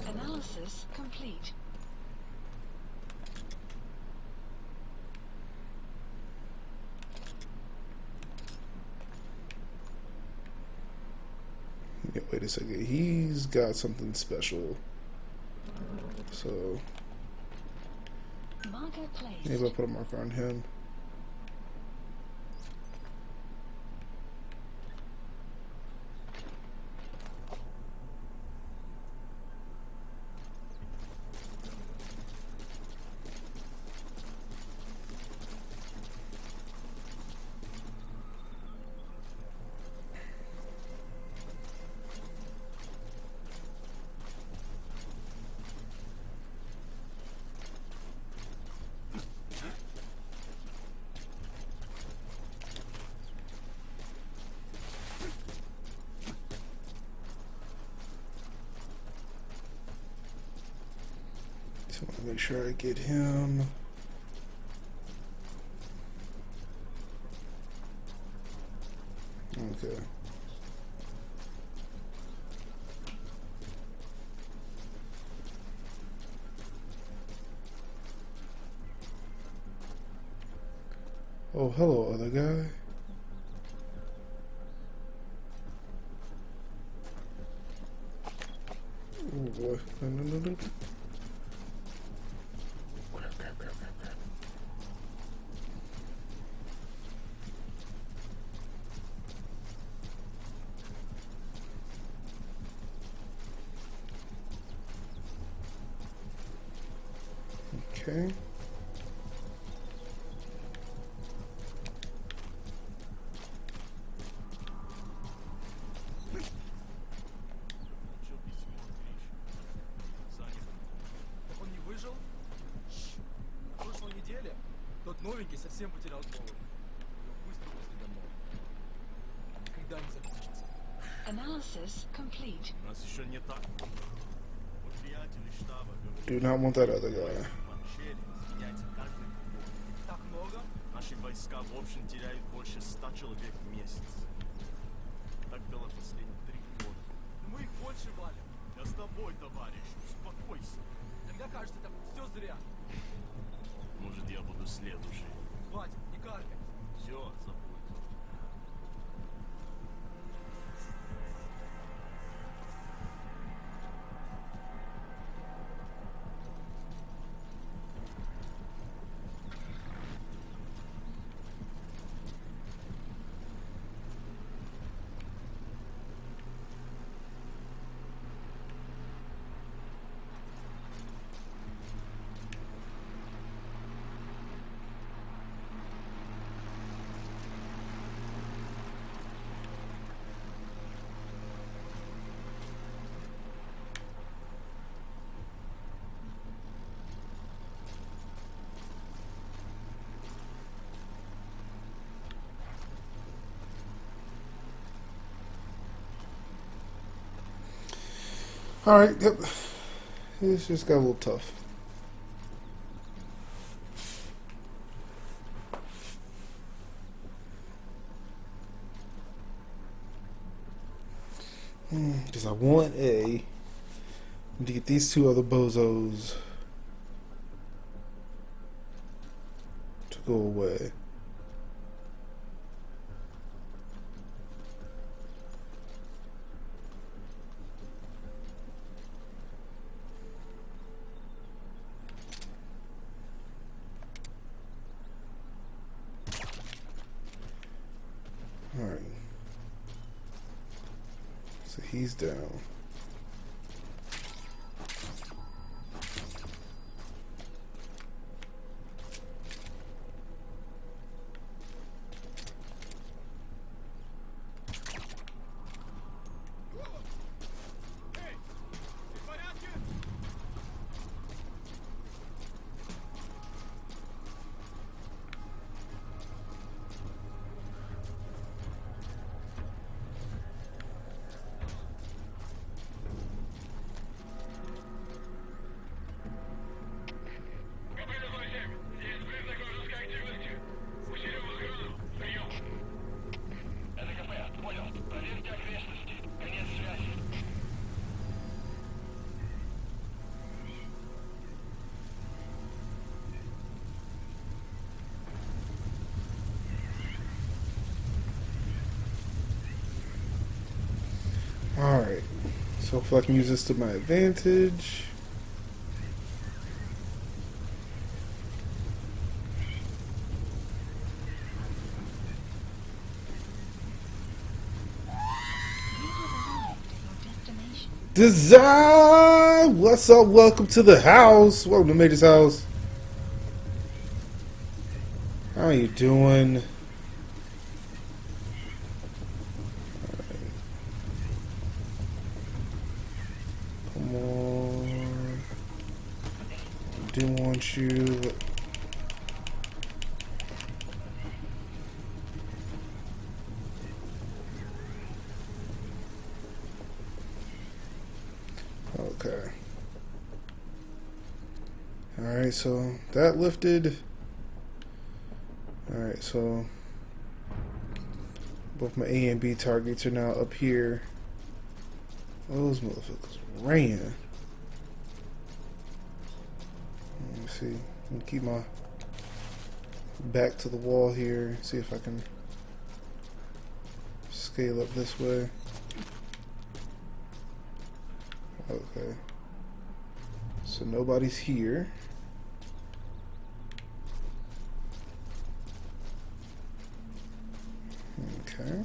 Analysis complete. Yeah, wait a second. He's got something special. So Marker placed. maybe I'll put a marker on him. So I want to make sure I get him. Okay. Oh, hello, other guy. Oh boy. No, no, no, no. Crap, crap, crap, crap, crap. Okay. Он не выжил? На прошлой неделе тот новенький совсем потерял голову. Его быстро после домой. Никогда не закончится. Analysis complete. У нас еще не так. Вот приятели штаба говорят, Do not want that other guy. Манчели сменяется каждый год. Так много? Наши войска в общем теряют больше 100 человек в месяц. Так было последние 3 года. Но мы их больше валим. Я с тобой, товарищ, успокойся. Иногда кажется, так все зря. Может, я буду следующий. Хватит, не каркай. Все, забудь. Alright, yep. It's just got a little tough. Because I want to get these two other bozos to go away. Alright. So he's down. Alright. So if I can use this to my advantage. You have arrived at your destination. Design! What's up? Welcome to the house. Welcome to Major's house. How you doing? Come on. I do want you. Okay. Alright, so that lifted. Alright, so both my A and B targets are now up here. Those motherfuckers ran. Let me see. I'm gonna keep my back to the wall here. See if I can scale up this way. Okay. So nobody's here. Okay.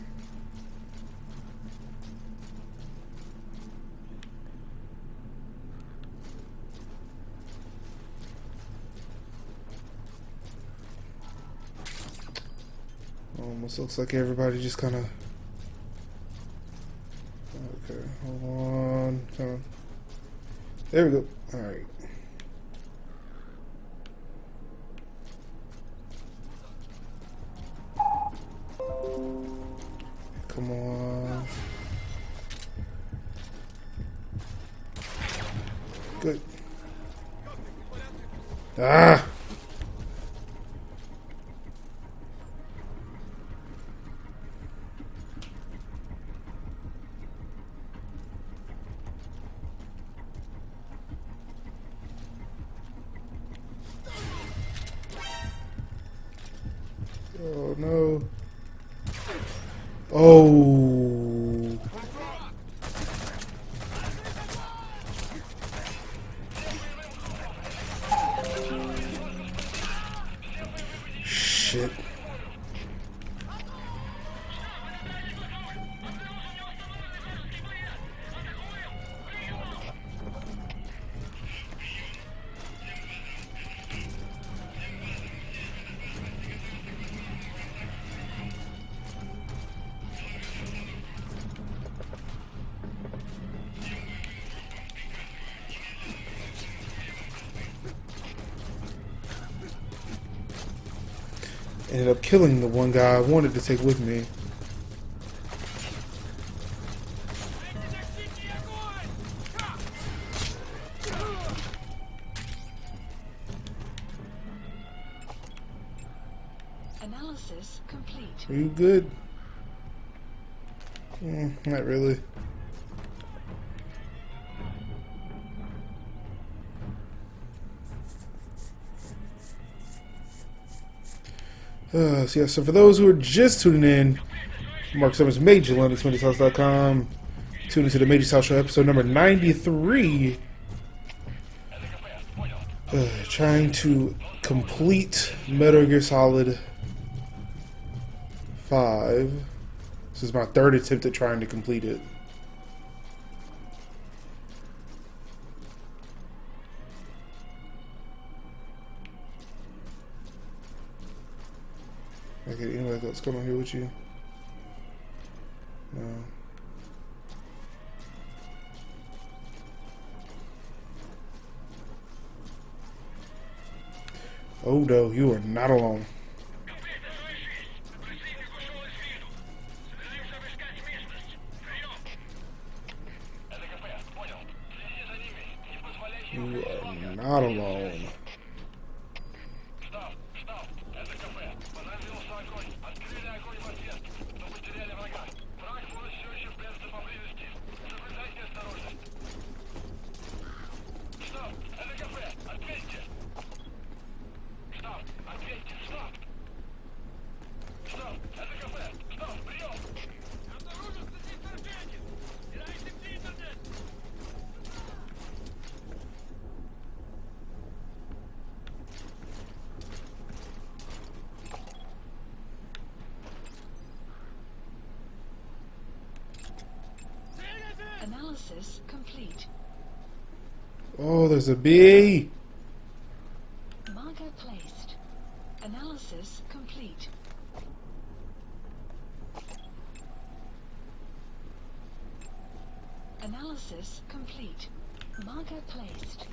Almost looks like everybody just kind of. Okay, hold on. Kind of. There we go. All right. Come on. Good. Ah! Oh no. Oh. Shit. Ended up killing the one guy I wanted to take with me. Analysis complete. Are you good? Not really. So yeah, so for those who are just tuning in, Mark Summers, Major London's MajorsHouse.com. Tuning to the Major's House Show, episode number 93. Trying to complete Metal Gear Solid 5. This is my third attempt at trying to complete it. Okay, anybody else come on here with you? No. Oh no, you are not alone. You are not alone. Analysis complete. Oh, there's a bee. Marker placed. Analysis complete. Analysis complete. Marker placed.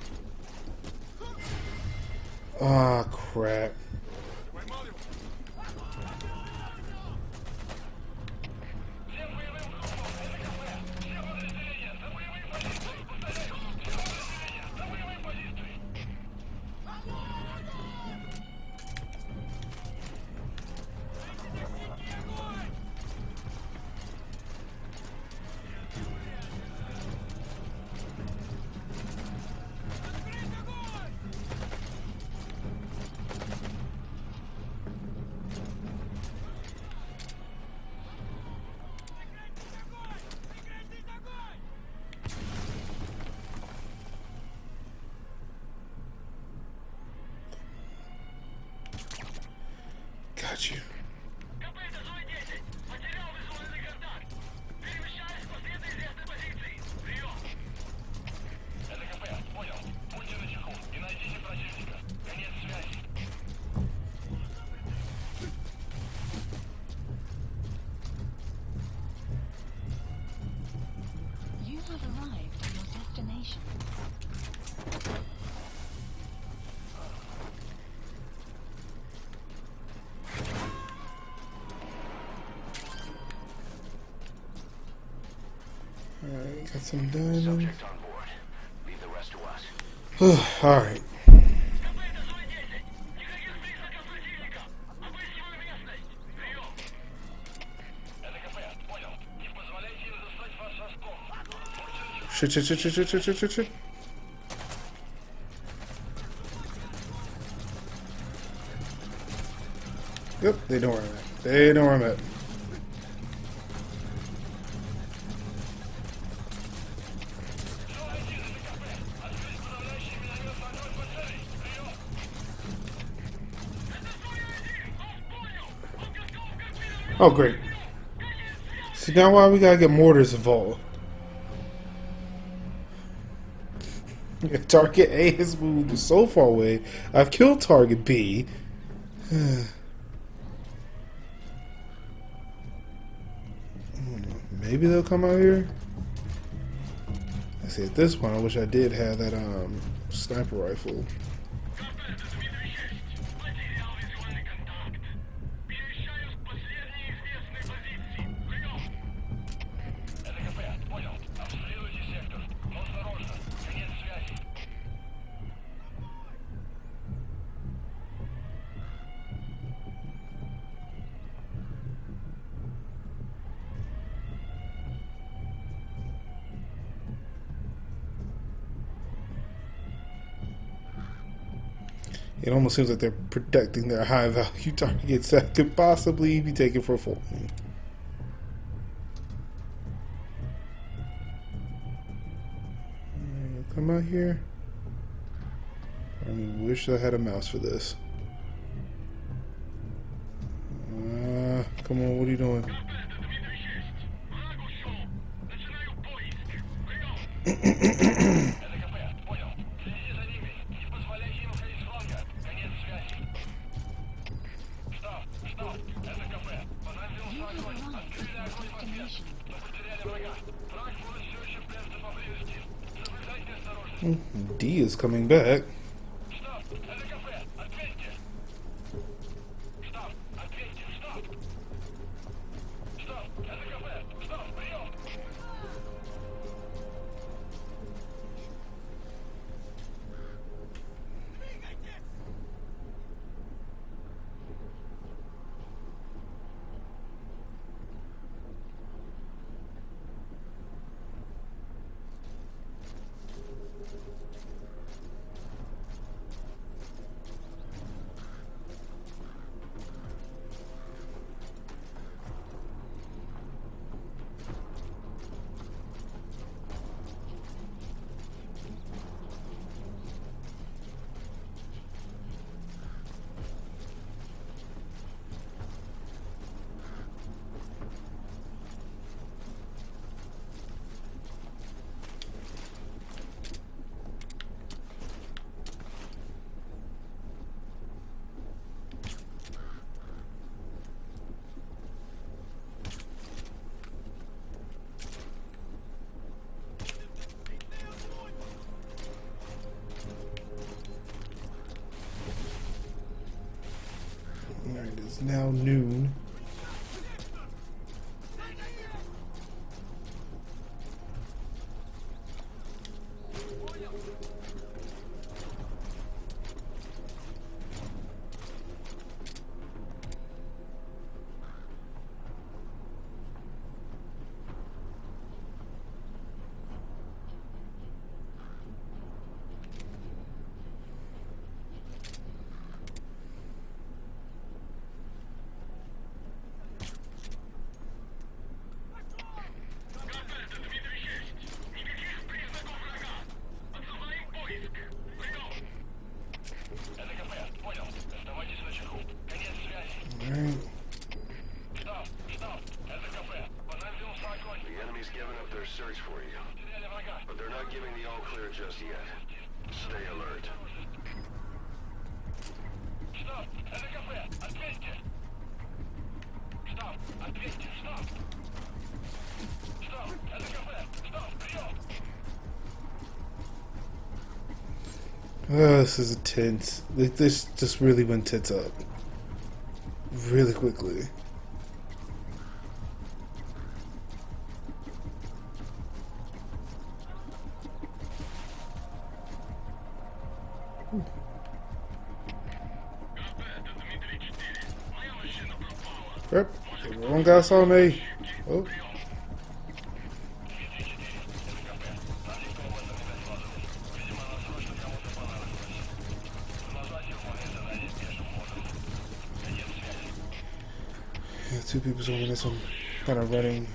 Ah, crap. Got you. You have arrived at your destination. Alright, got some done. Subject on board. Leave the rest to us. Alright. Shit. Yep, they know where I'm at. They know where I'm at. Oh, great. See, now why we gotta get mortars involved? Target A has moved so far away. I've killed Target B. Maybe they'll come out here. I see, at this point, I wish I did have that sniper rifle. It almost seems like they're protecting their high value targets that could possibly be taken for a fall. Come out here. I mean, wish I had a mouse for this. Come on, what are you doing? D is coming back. It's now noon. Alright. The enemy's given up their search for you, but they're not giving the all clear just yet. Stay alert. This is intense. This just really went tits up. Really quickly. Yep. Wrong guy saw me. Oh. Yeah, two people's over this one. Kind of running.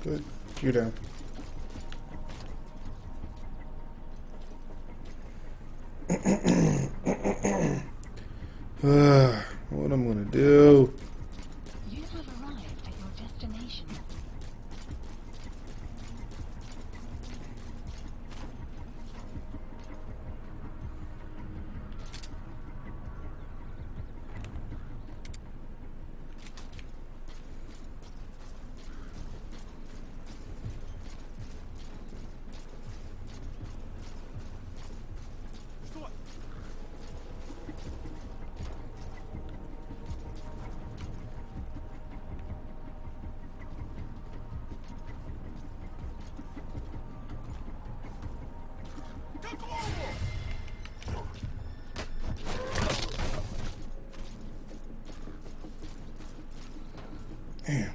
Good. You're down. What I'm gonna do? You have arrived at your destination. Damn.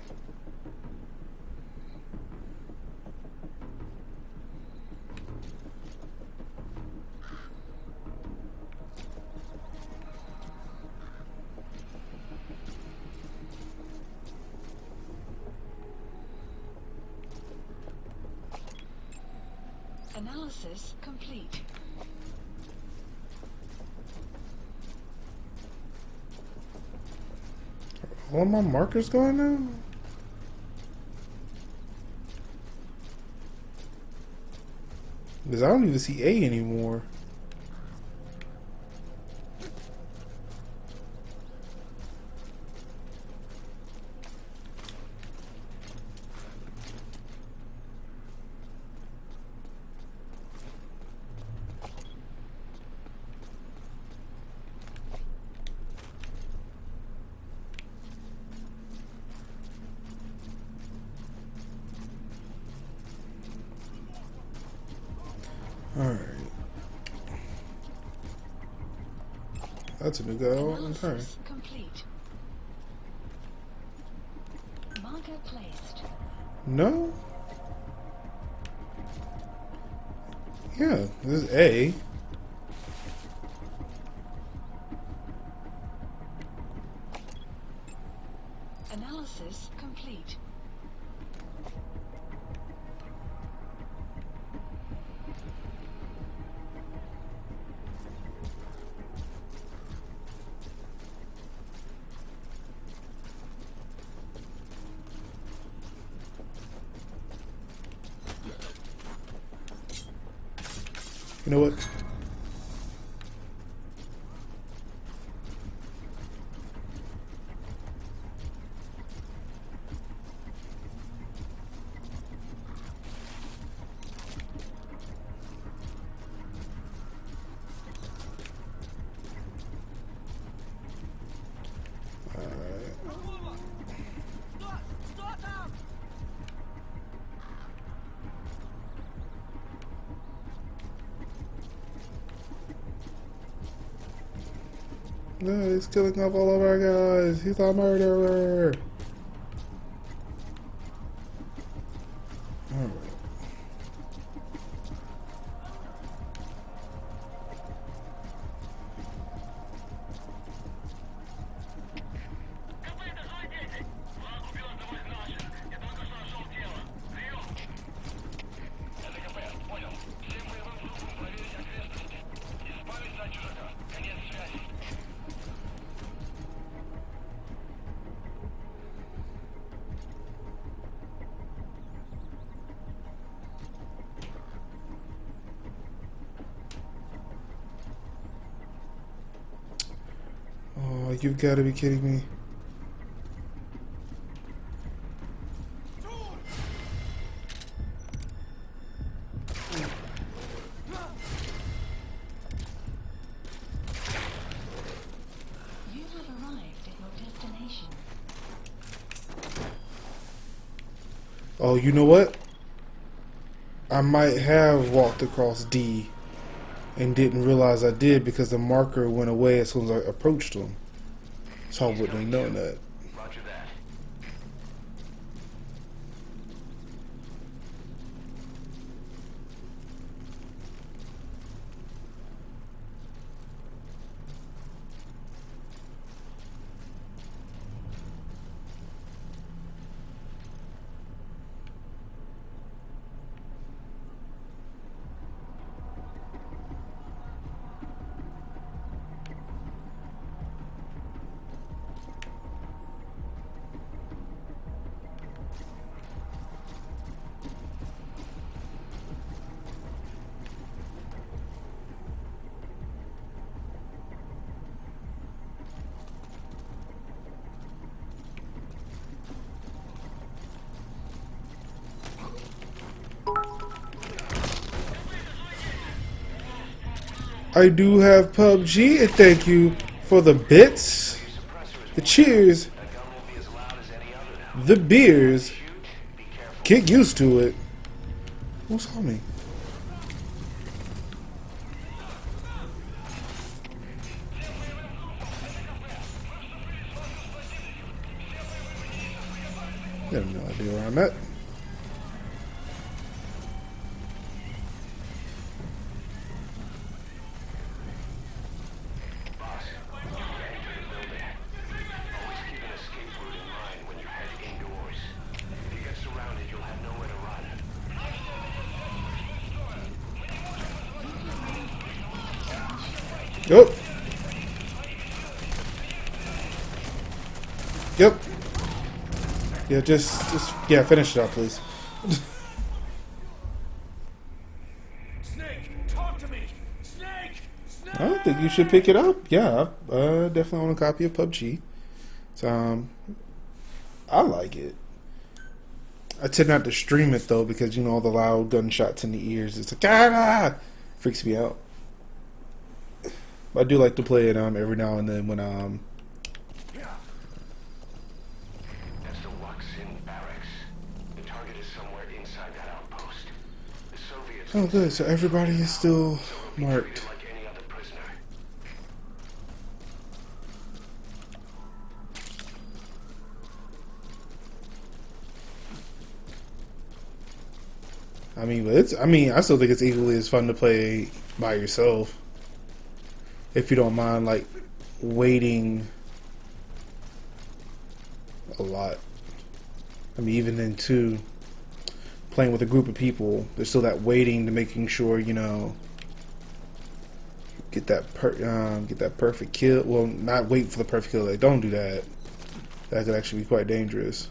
Analysis complete. All my markers going now? Because I don't even see A anymore. Alright. That's a new guy. Oh, okay. Analysis complete. Marker placed. No? Yeah, this is A. Analysis complete. You know what? No, he's killing off all of our guys. He's a murderer. Alright. Oh, you've got to be kidding me. You have arrived at your destination. Oh, you know what? I might have walked across D and didn't realize I did because the marker went away as soon as I approached him. So I wouldn't have known that. Roger that. I do have PUBG, and thank you for the bits, the cheers, the beers. Get used to it. What's on me? I have no idea where I'm at. Boss, you enter the building. Always keep an escape route in mind when you head indoors. If you get surrounded, you'll have nowhere to run. Yep. Yep. Yeah, just yeah, finish it up, please. Snake, talk to me! Snake! Snake! I think you should pick it up. Yeah, I definitely own a copy of PUBG. So, I like it. I tend not to stream it though because you know all the loud gunshots in the ears. It's like freaks me out. But I do like to play it every now and then when That's the Waxin barracks. The target is somewhere inside that outpost. The Soviets... Oh, good. So everybody is still be marked. treated like any other prisoner. I mean, but it's. I mean, I still think it's equally as fun to play by yourself, if you don't mind like waiting a lot. I mean, even then too, playing with a group of people, there's still that waiting to making sure you know get that perfect kill. Well, not wait for the perfect kill. Like, don't do that. That could actually be quite dangerous.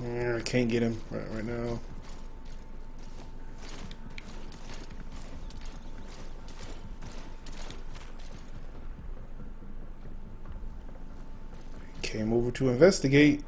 I can't get him right now. Came over to investigate.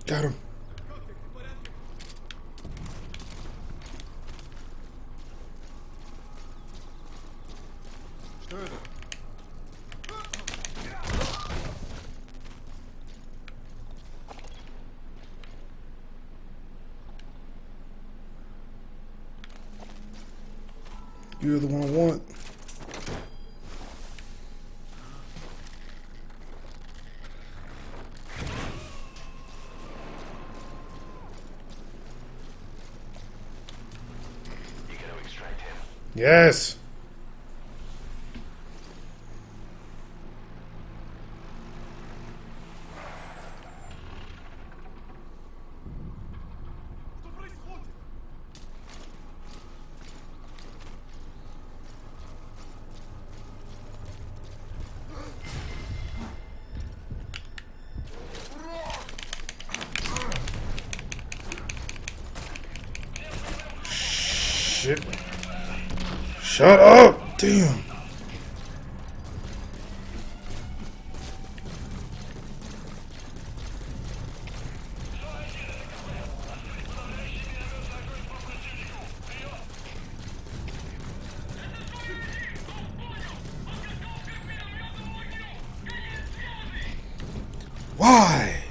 Got him. Что это? You're the one I want. You gotta extract him. Yes. Что происходит? Shit. Shut up. Damn. Why?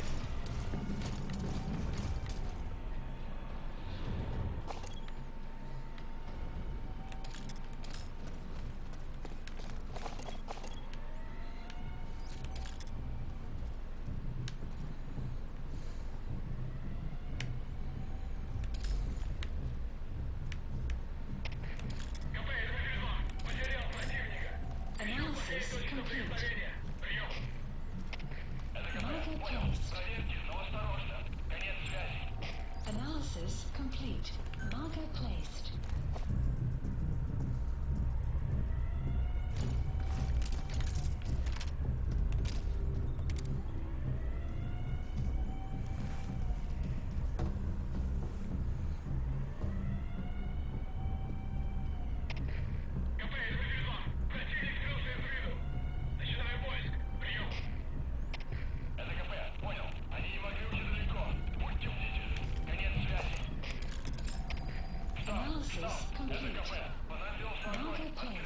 Analysis complete. Marker placed. Analysis complete. Marker placed. Analysis complete. Marker placed.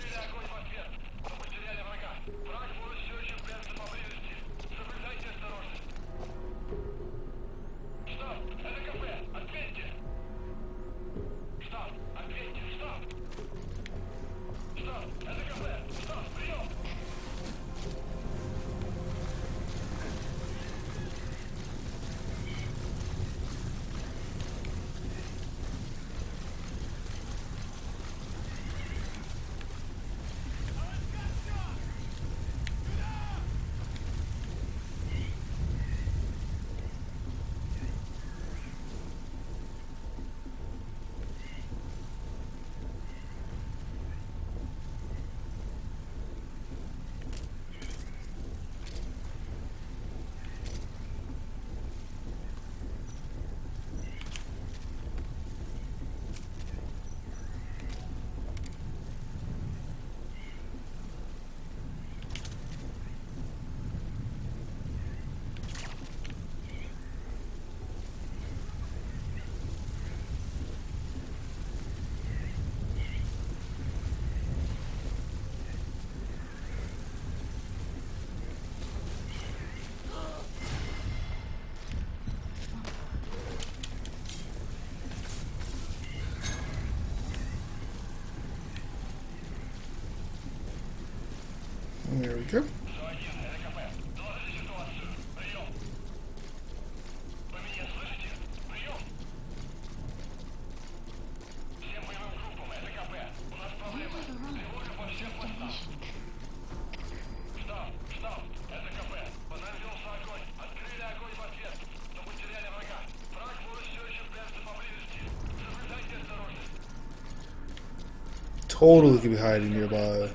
totally could be hiding nearby.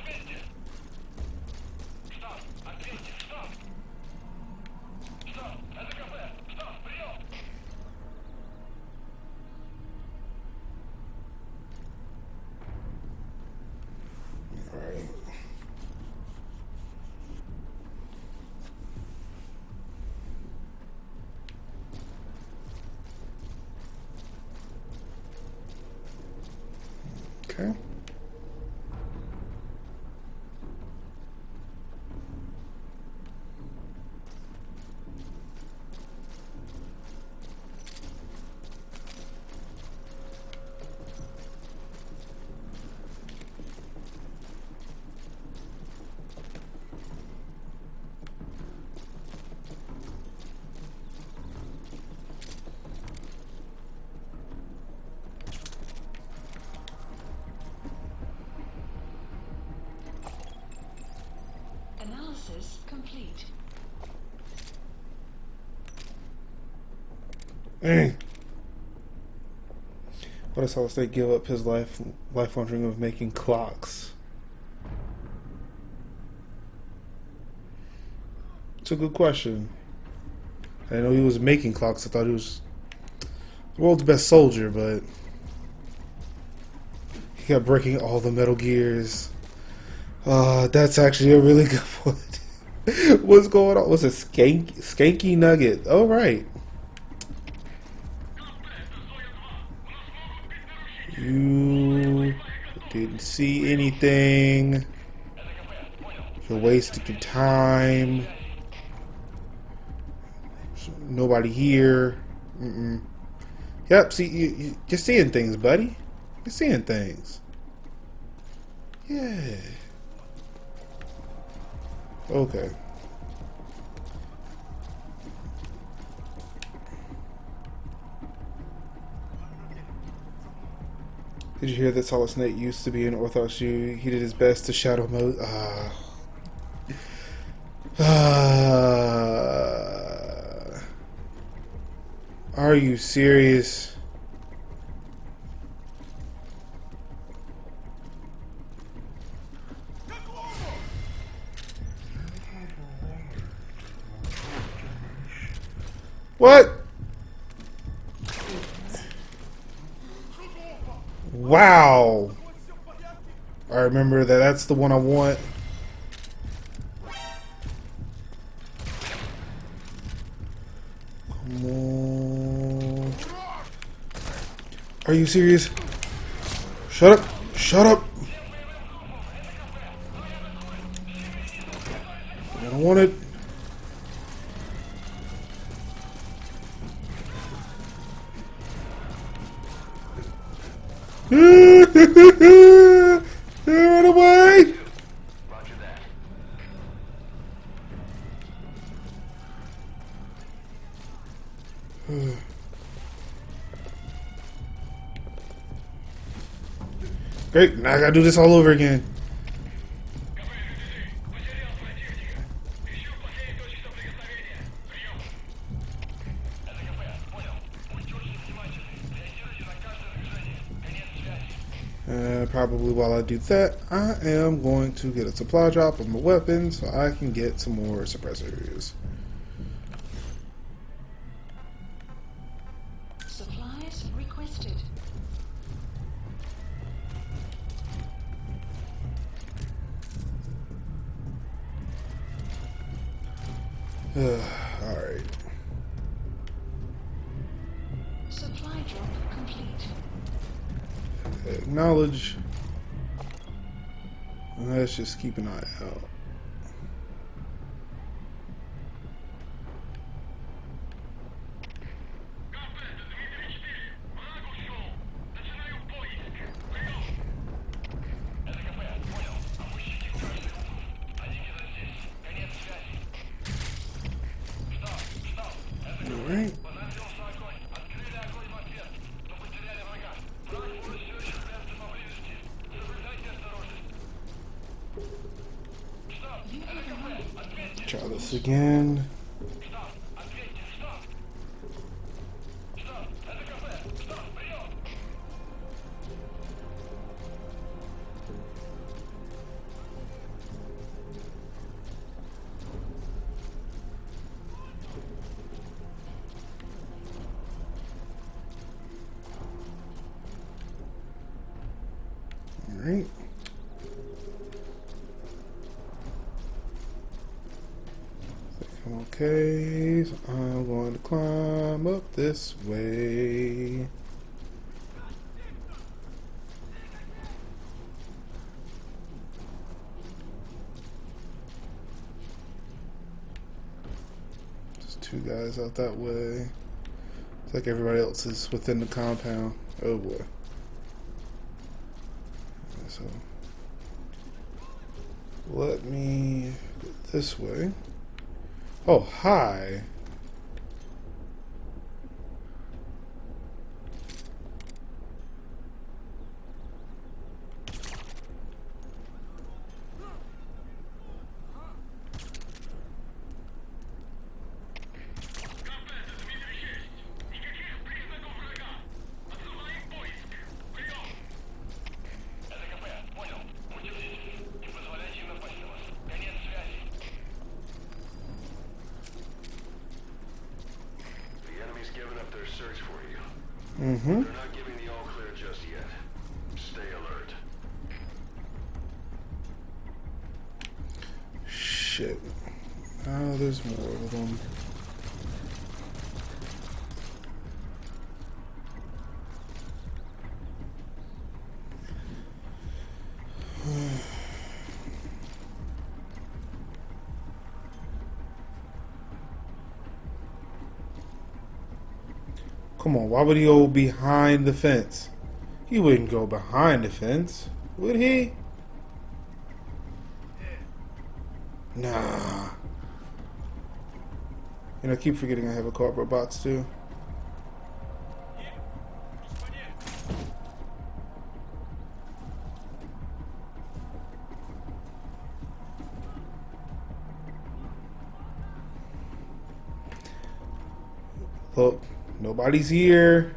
Alright. Okay. Analysis complete. Dang. What does Solid Snake give up his lifelong dream of making clocks? It's a good question. I didn't know he was making clocks. I thought he was the world's best soldier, but he kept breaking all the Metal Gears. That's actually a really good one. What's going on? What's a skanky nugget? Oh, right. You didn't see anything. You're wasting your time. Nobody here. Yep, see, you're seeing things, buddy. You're seeing things. Yeah. Okay. Did you hear that Solid Snake used to be an Orthodox Jew? He did his best to shadow mode. Are you serious? What? Wow. I remember that. That's the one I want. Come on. Are you serious? Shut up. Shut up. I don't want it. Run away! Roger that. Great, now I gotta do this all over again. Probably while I do that, I am going to get a supply drop of my weapons so I can get some more suppressors. Supplies requested. Alright. Supply drop complete. Acknowledge. Let's just keep an eye out. Alright. Try this again. Alright. I'm okay. So I'm going to climb up this way. Just two guys out that way. It's like everybody else is within the compound. Oh boy. So let me go this way. Oh, hi. The enemy's given up their search for you. Mm-hmm. They're not giving the all clear just yet. Stay alert. Shit. Oh, there's more of them. Come on, why would he go behind the fence? He wouldn't go behind the fence, would he? Nah. And I keep forgetting I have a cardboard box too. Look, nobody's here.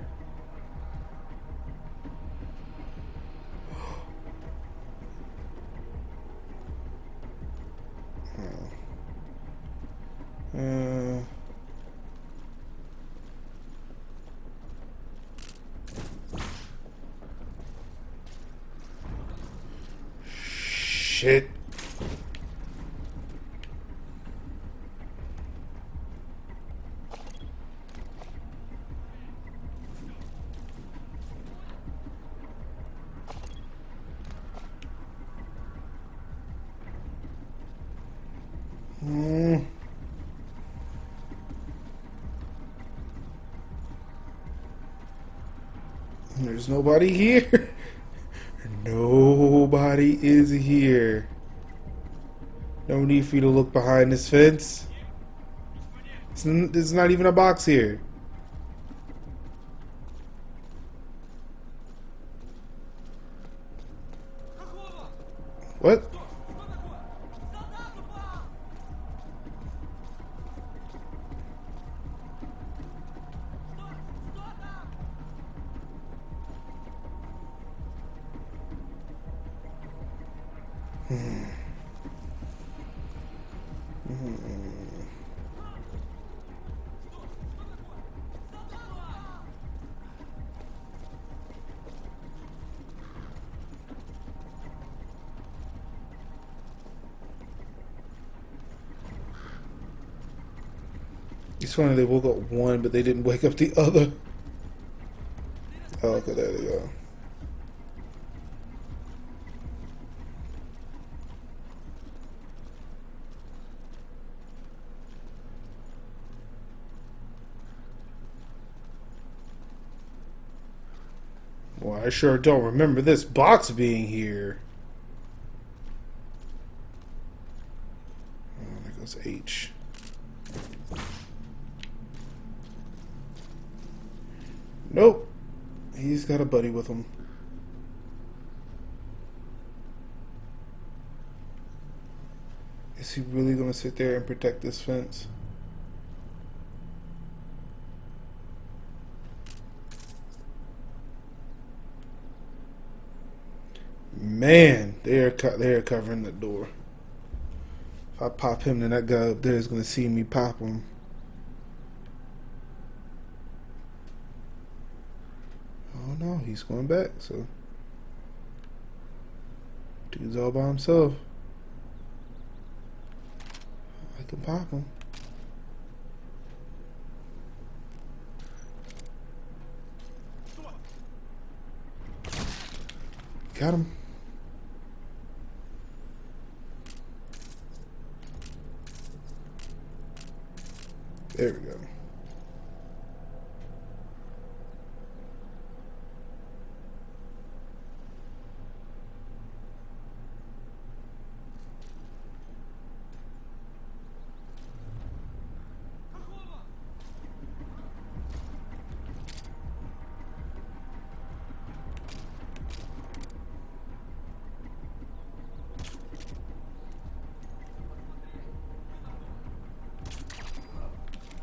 Uh, shit. Hmm. There's nobody here. Nobody is here. No need for you to look behind this fence. There's not even a box here. What? It's funny they woke up one, but they didn't wake up the other. Oh, okay, there they go. Well, I sure don't remember this box being here. Oh, there goes H. Nope. He's got a buddy with him. Is he really going to sit there and protect this fence? Man, they're covering the door. If I pop him, then that guy up there is going to see me pop him. Oh no, he's going back, so Dude's all by himself. I can pop him. Got him. There we go.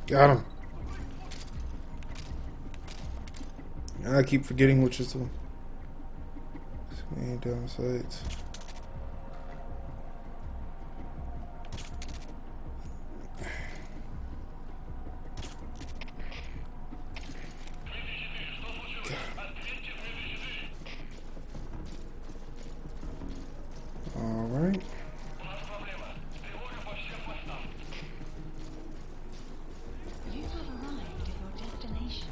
Got him. I keep forgetting which is the main downsides. All right. You have arrived at your destination.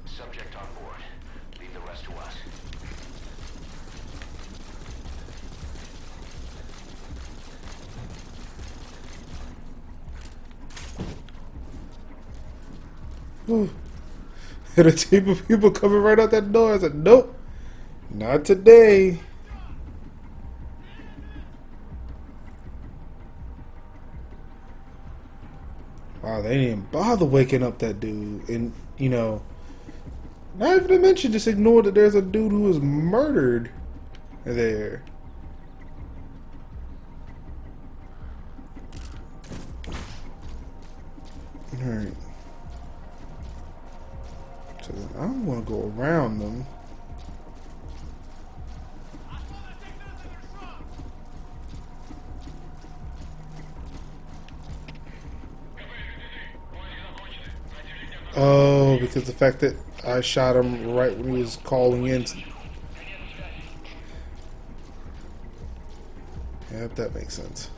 Subject on board. Leave the rest to us. Ooh. And a team of people coming right out that door. I said, nope, not today. Wow, they didn't even bother waking up that dude. And, you know, not even to mention, just ignore that there's a dude who was murdered there. Alright. So then I'm going to go around them. Oh, because the fact that I shot him right when he was calling in. Yep, that makes sense.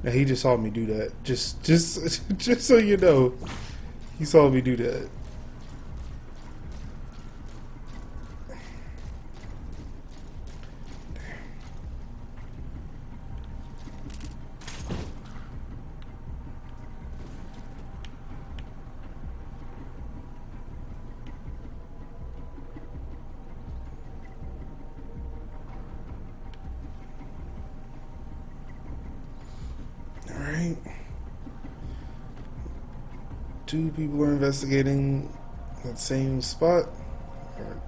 Now he just saw me do that. Just so you know, he saw me do that. Alright. 2 people are investigating that same spot. Or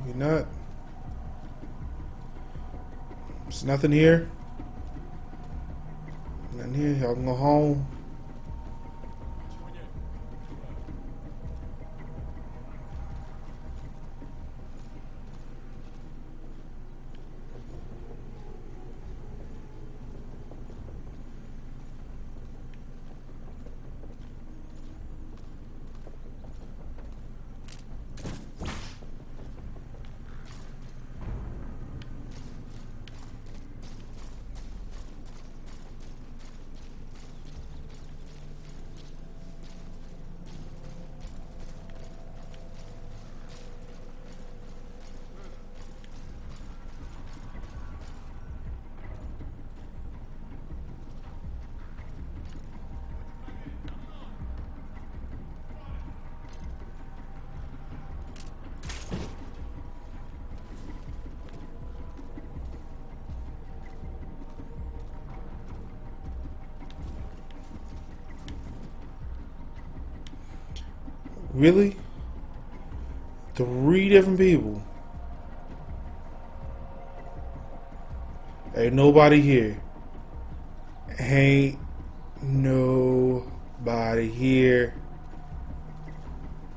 maybe not. There's nothing here. Nothing here. Y'all can go home. Really? 3 different people. Ain't nobody here. Ain't nobody here.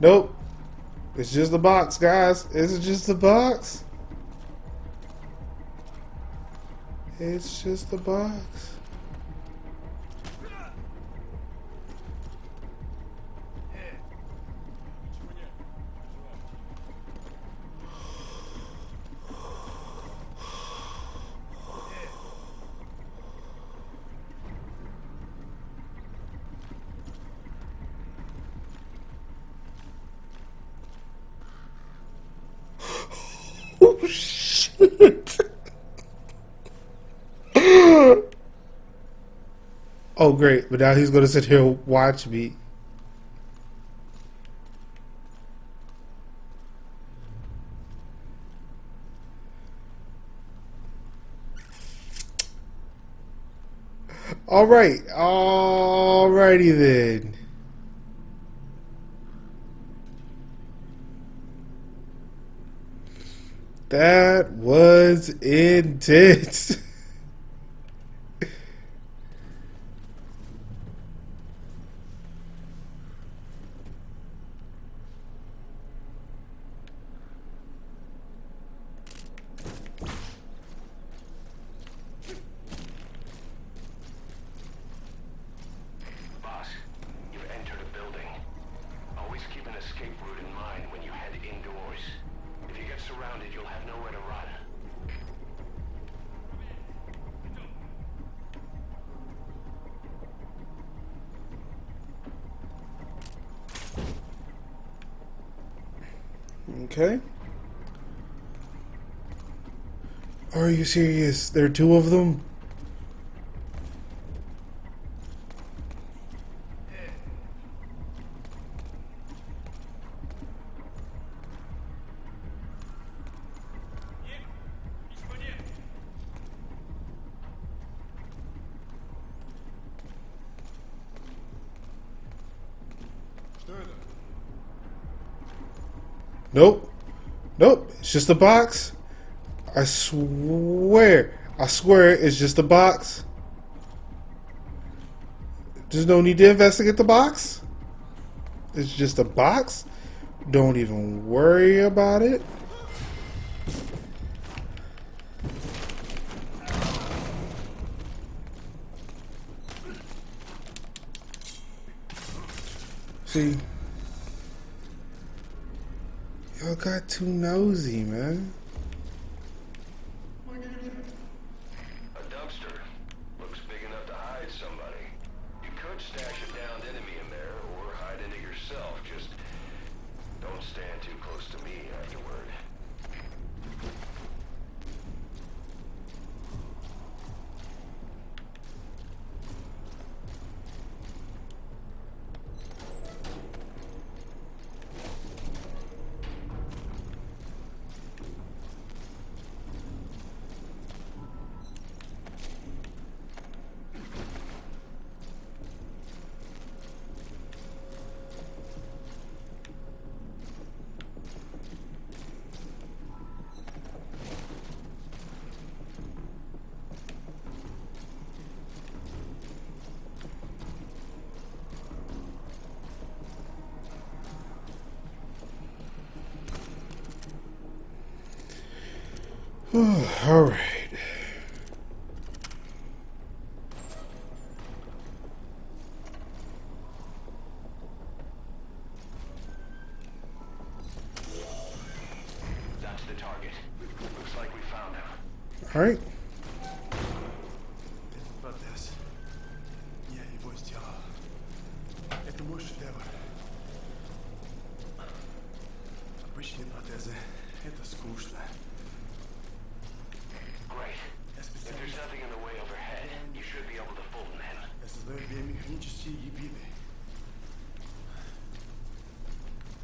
Nope. It's just a box, guys. It's just a box. It's just a box. Oh shit. Oh great, but now he's gonna sit here and watch me. Alright, alrighty then. That was intense. Boss, you've entered a building. Always keep an escape route in mind when you head indoors. If you get surrounded, you'll have nowhere to run. Okay. Are you serious? There are two of them? Nope. Nope. It's just a box. I swear it's just a box. There's no need to investigate the box. It's just a box. Don't even worry about it. See, y'all got too nosy, man. A dumpster. Looks big enough to hide somebody. You could stash a downed enemy in there, or hide in it yourself. Just don't stand too close to me afterward. All right. That's the target. Looks like we found him. All right. Этот протез. Я его сделал. Это мой шедевр. Обычные протезы. Это скучно. Great. Я If there's специалист. nothing in the way overhead, you should be able to fold them in. Я создаю биомеханические гибриды.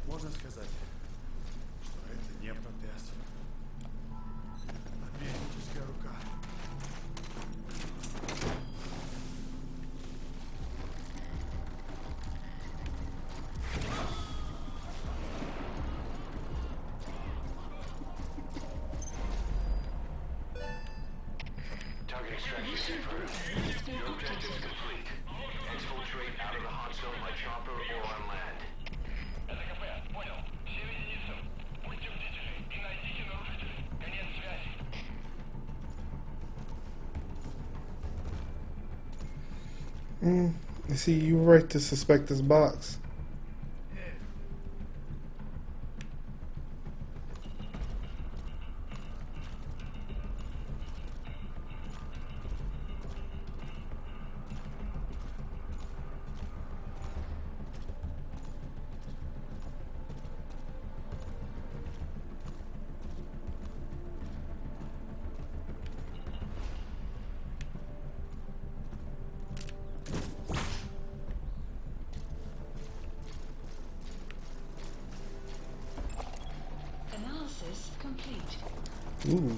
Можно сказать, что это не протез, а бионическая рука. I see you were right to suspect this box. Analysis complete. Ooh.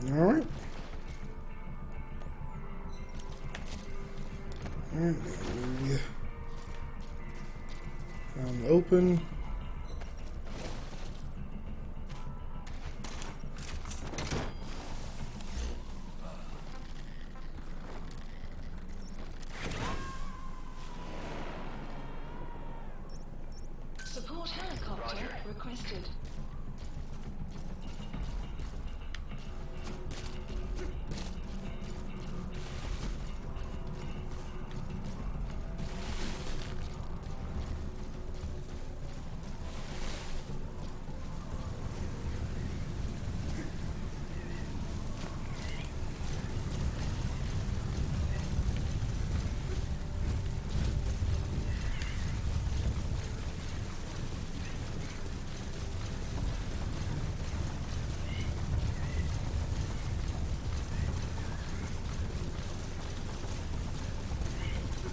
All right. All right. Yeah. Open. Support helicopter requested.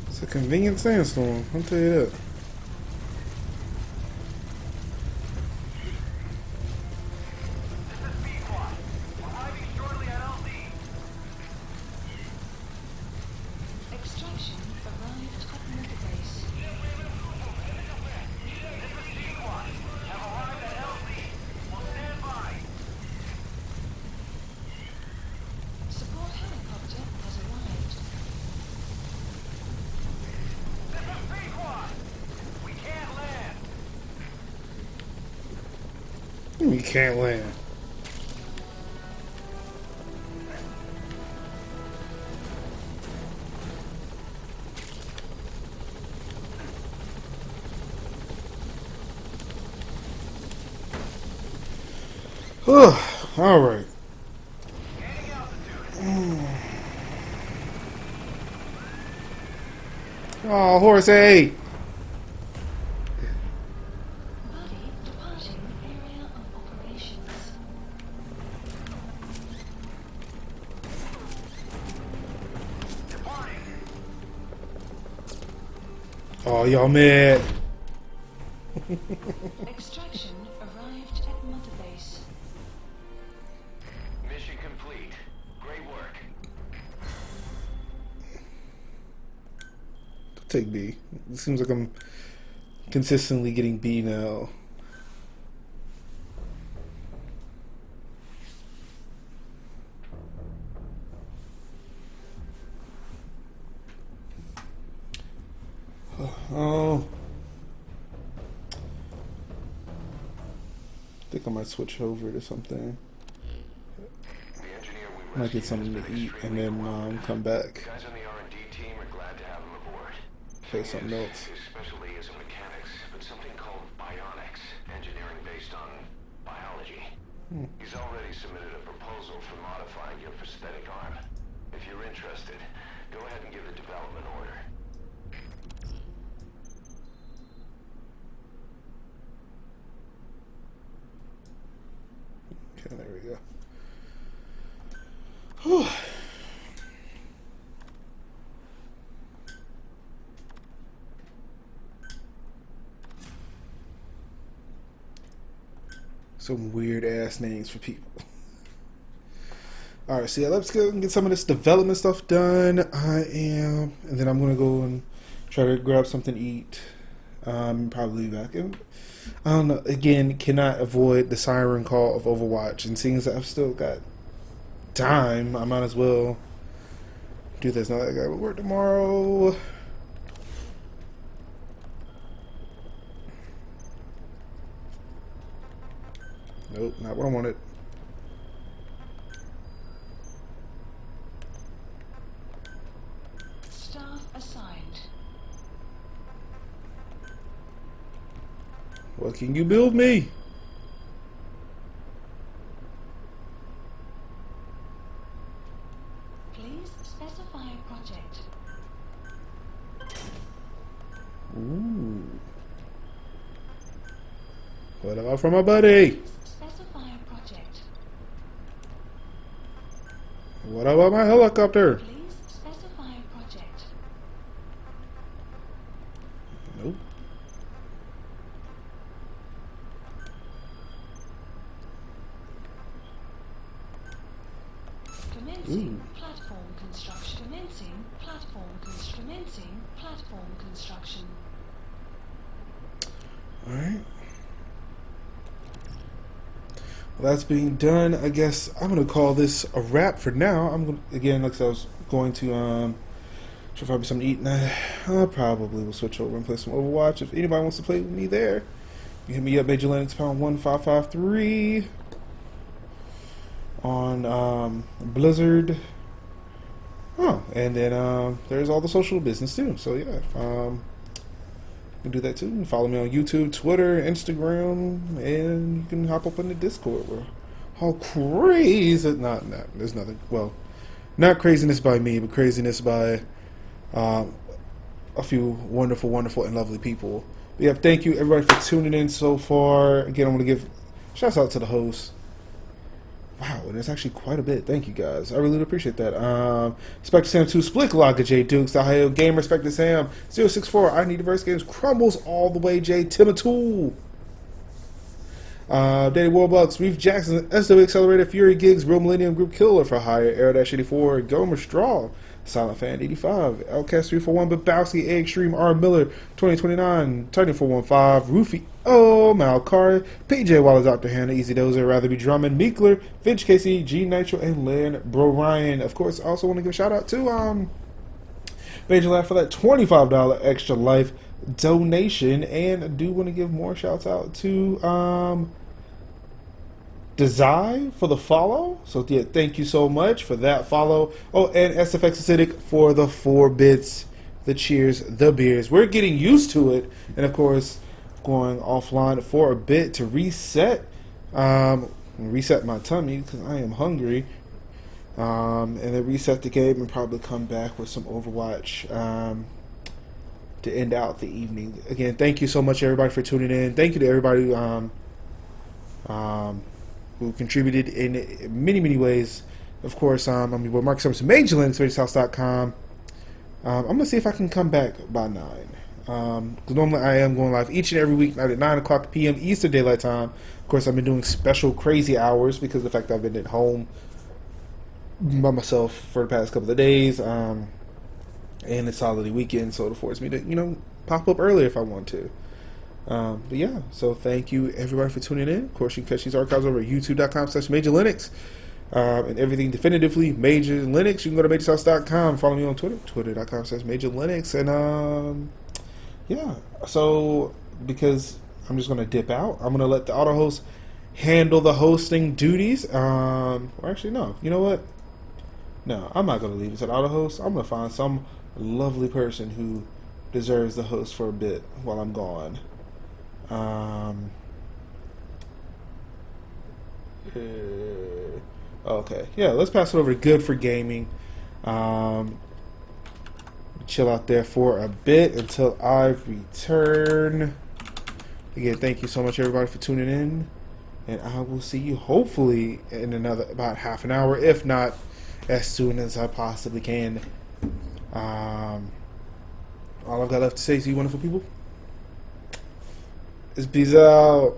It's a convenient sandstorm, I'll tell you that. Extraction arrived at Mother Base. Support helicopter has arrived. You can't land. All right. Oh, horse, hey! Buddy departing area of operations. Oh, y'all mad. Extraction arrived at Mother Base. Mission complete. Great work. Take B. It seems like I'm consistently getting B now. Oh. I think I might switch over to something. The engineer we Might get rescued something has to been eat and extremely then come cooperative. back. Guys on the R&D team are glad to have him aboard. Play something else. His specialty isn't mechanics, but something called bionics, engineering based on biology. He's already submitted a proposal for modifying your prosthetic arm. If you're interested, go ahead and give the development order. Okay, there we go. Whew. Some weird ass names for people. Alright, so yeah, let's go and get some of this development stuff done. And then I'm gonna go and try to grab something to eat. Probably back in. I don't know. Again, cannot avoid the siren call of Overwatch. And seeing as I've still got time, I might as well do this. Now that guy will work tomorrow. Nope, not what I wanted. Staff assigned. What can you build me? Please specify project. Ooh. What about for my buddy? Please specify project. What about my helicopter? Please specify project. Nope. Commencing platform construction. Commencing platform construction. Commencing platform construction. Alright. Well, that's being done. I guess I'm gonna call this a wrap for now. I'm gonna, again, like I said, I was going to try to find me something to eat, and I probably will switch over and play some Overwatch. If anybody wants to play with me there, you hit me up, Major Linux pound 1553 on Blizzard. Oh, and then there's all the social business too. So yeah, you can do that too. You can follow me on YouTube, Twitter, Instagram, and you can hop up in the Discord. Where how crazy! Not there's nothing. Well, not craziness by me, but craziness by a few wonderful, wonderful, and lovely people. But yeah, thank you everybody for tuning in so far. Again, I want to give shouts out to the host. Wow, and it's actually quite a bit. Thank you guys. I really do appreciate that. Spectre Sam 2, Split Logga, J Dukes, Ohio Gamer, Spectre Sam 064, I Need Diverse Games, Crumbles All the Way, J Timatool, Danny Warbucks, Reef Jackson, SW Accelerator, Fury Gigs, Real Millennium Group Killer for Hire, Air 84, Gomer Straw, Silent Fan 85, LCast 341, Babowski, A Extreme, R Miller 2029, Titan 415, Roofy, Malcar, PJ Waller, Dr. Hannah, Easy Dozer, Rather Be Drummond, Meekler, Finch Casey, G Nitro, and Land Bro Ryan. Of course, I also want to give a shout out to Major Laugh for that $25 extra life donation, and I do want to give more shouts out to Desire for the follow. So yeah, thank you so much for that follow. Oh, and SFX Acidic for the 4 bits, the cheers, the beers. We're getting used to it, and of course, going offline for a bit to reset, reset my tummy because I am hungry, and then reset the game and probably come back with some Overwatch to end out the evening. Again, thank you so much everybody for tuning in. Thank you to everybody who contributed in many, many ways. Of course, I'm your boy Mark Summers from Major Linux, MajorsHouse.com. I'm going to see if I can come back by 9. Because normally I am going live each and every week at 9 o'clock p.m. Eastern Daylight Time. Of course, I've been doing special crazy hours because of the fact that I've been at home by myself for the past couple of days. And it's holiday weekend, so it affords me to, pop up earlier if I want to. But yeah, so thank you everybody for tuning in. Of course, you can catch these archives over at youtube.com/MajorLinux. And everything definitively Major Linux. You can go to MajorsHouse.com. Follow me on Twitter, twitter.com/MajorLinux. And yeah, so because I'm just gonna dip out, I'm gonna let the auto host handle the hosting duties. Or actually, no. You know what? No, I'm not gonna leave it to the auto host. I'm gonna find some lovely person who deserves the host for a bit while I'm gone. Okay, yeah, let's pass it over to Good for Gaming. Chill out there for a bit until I return. Again, thank you so much everybody for tuning in, and I will see you hopefully in another about half an hour, if not as soon as I possibly can. All I've got left to say to you wonderful people is peace out.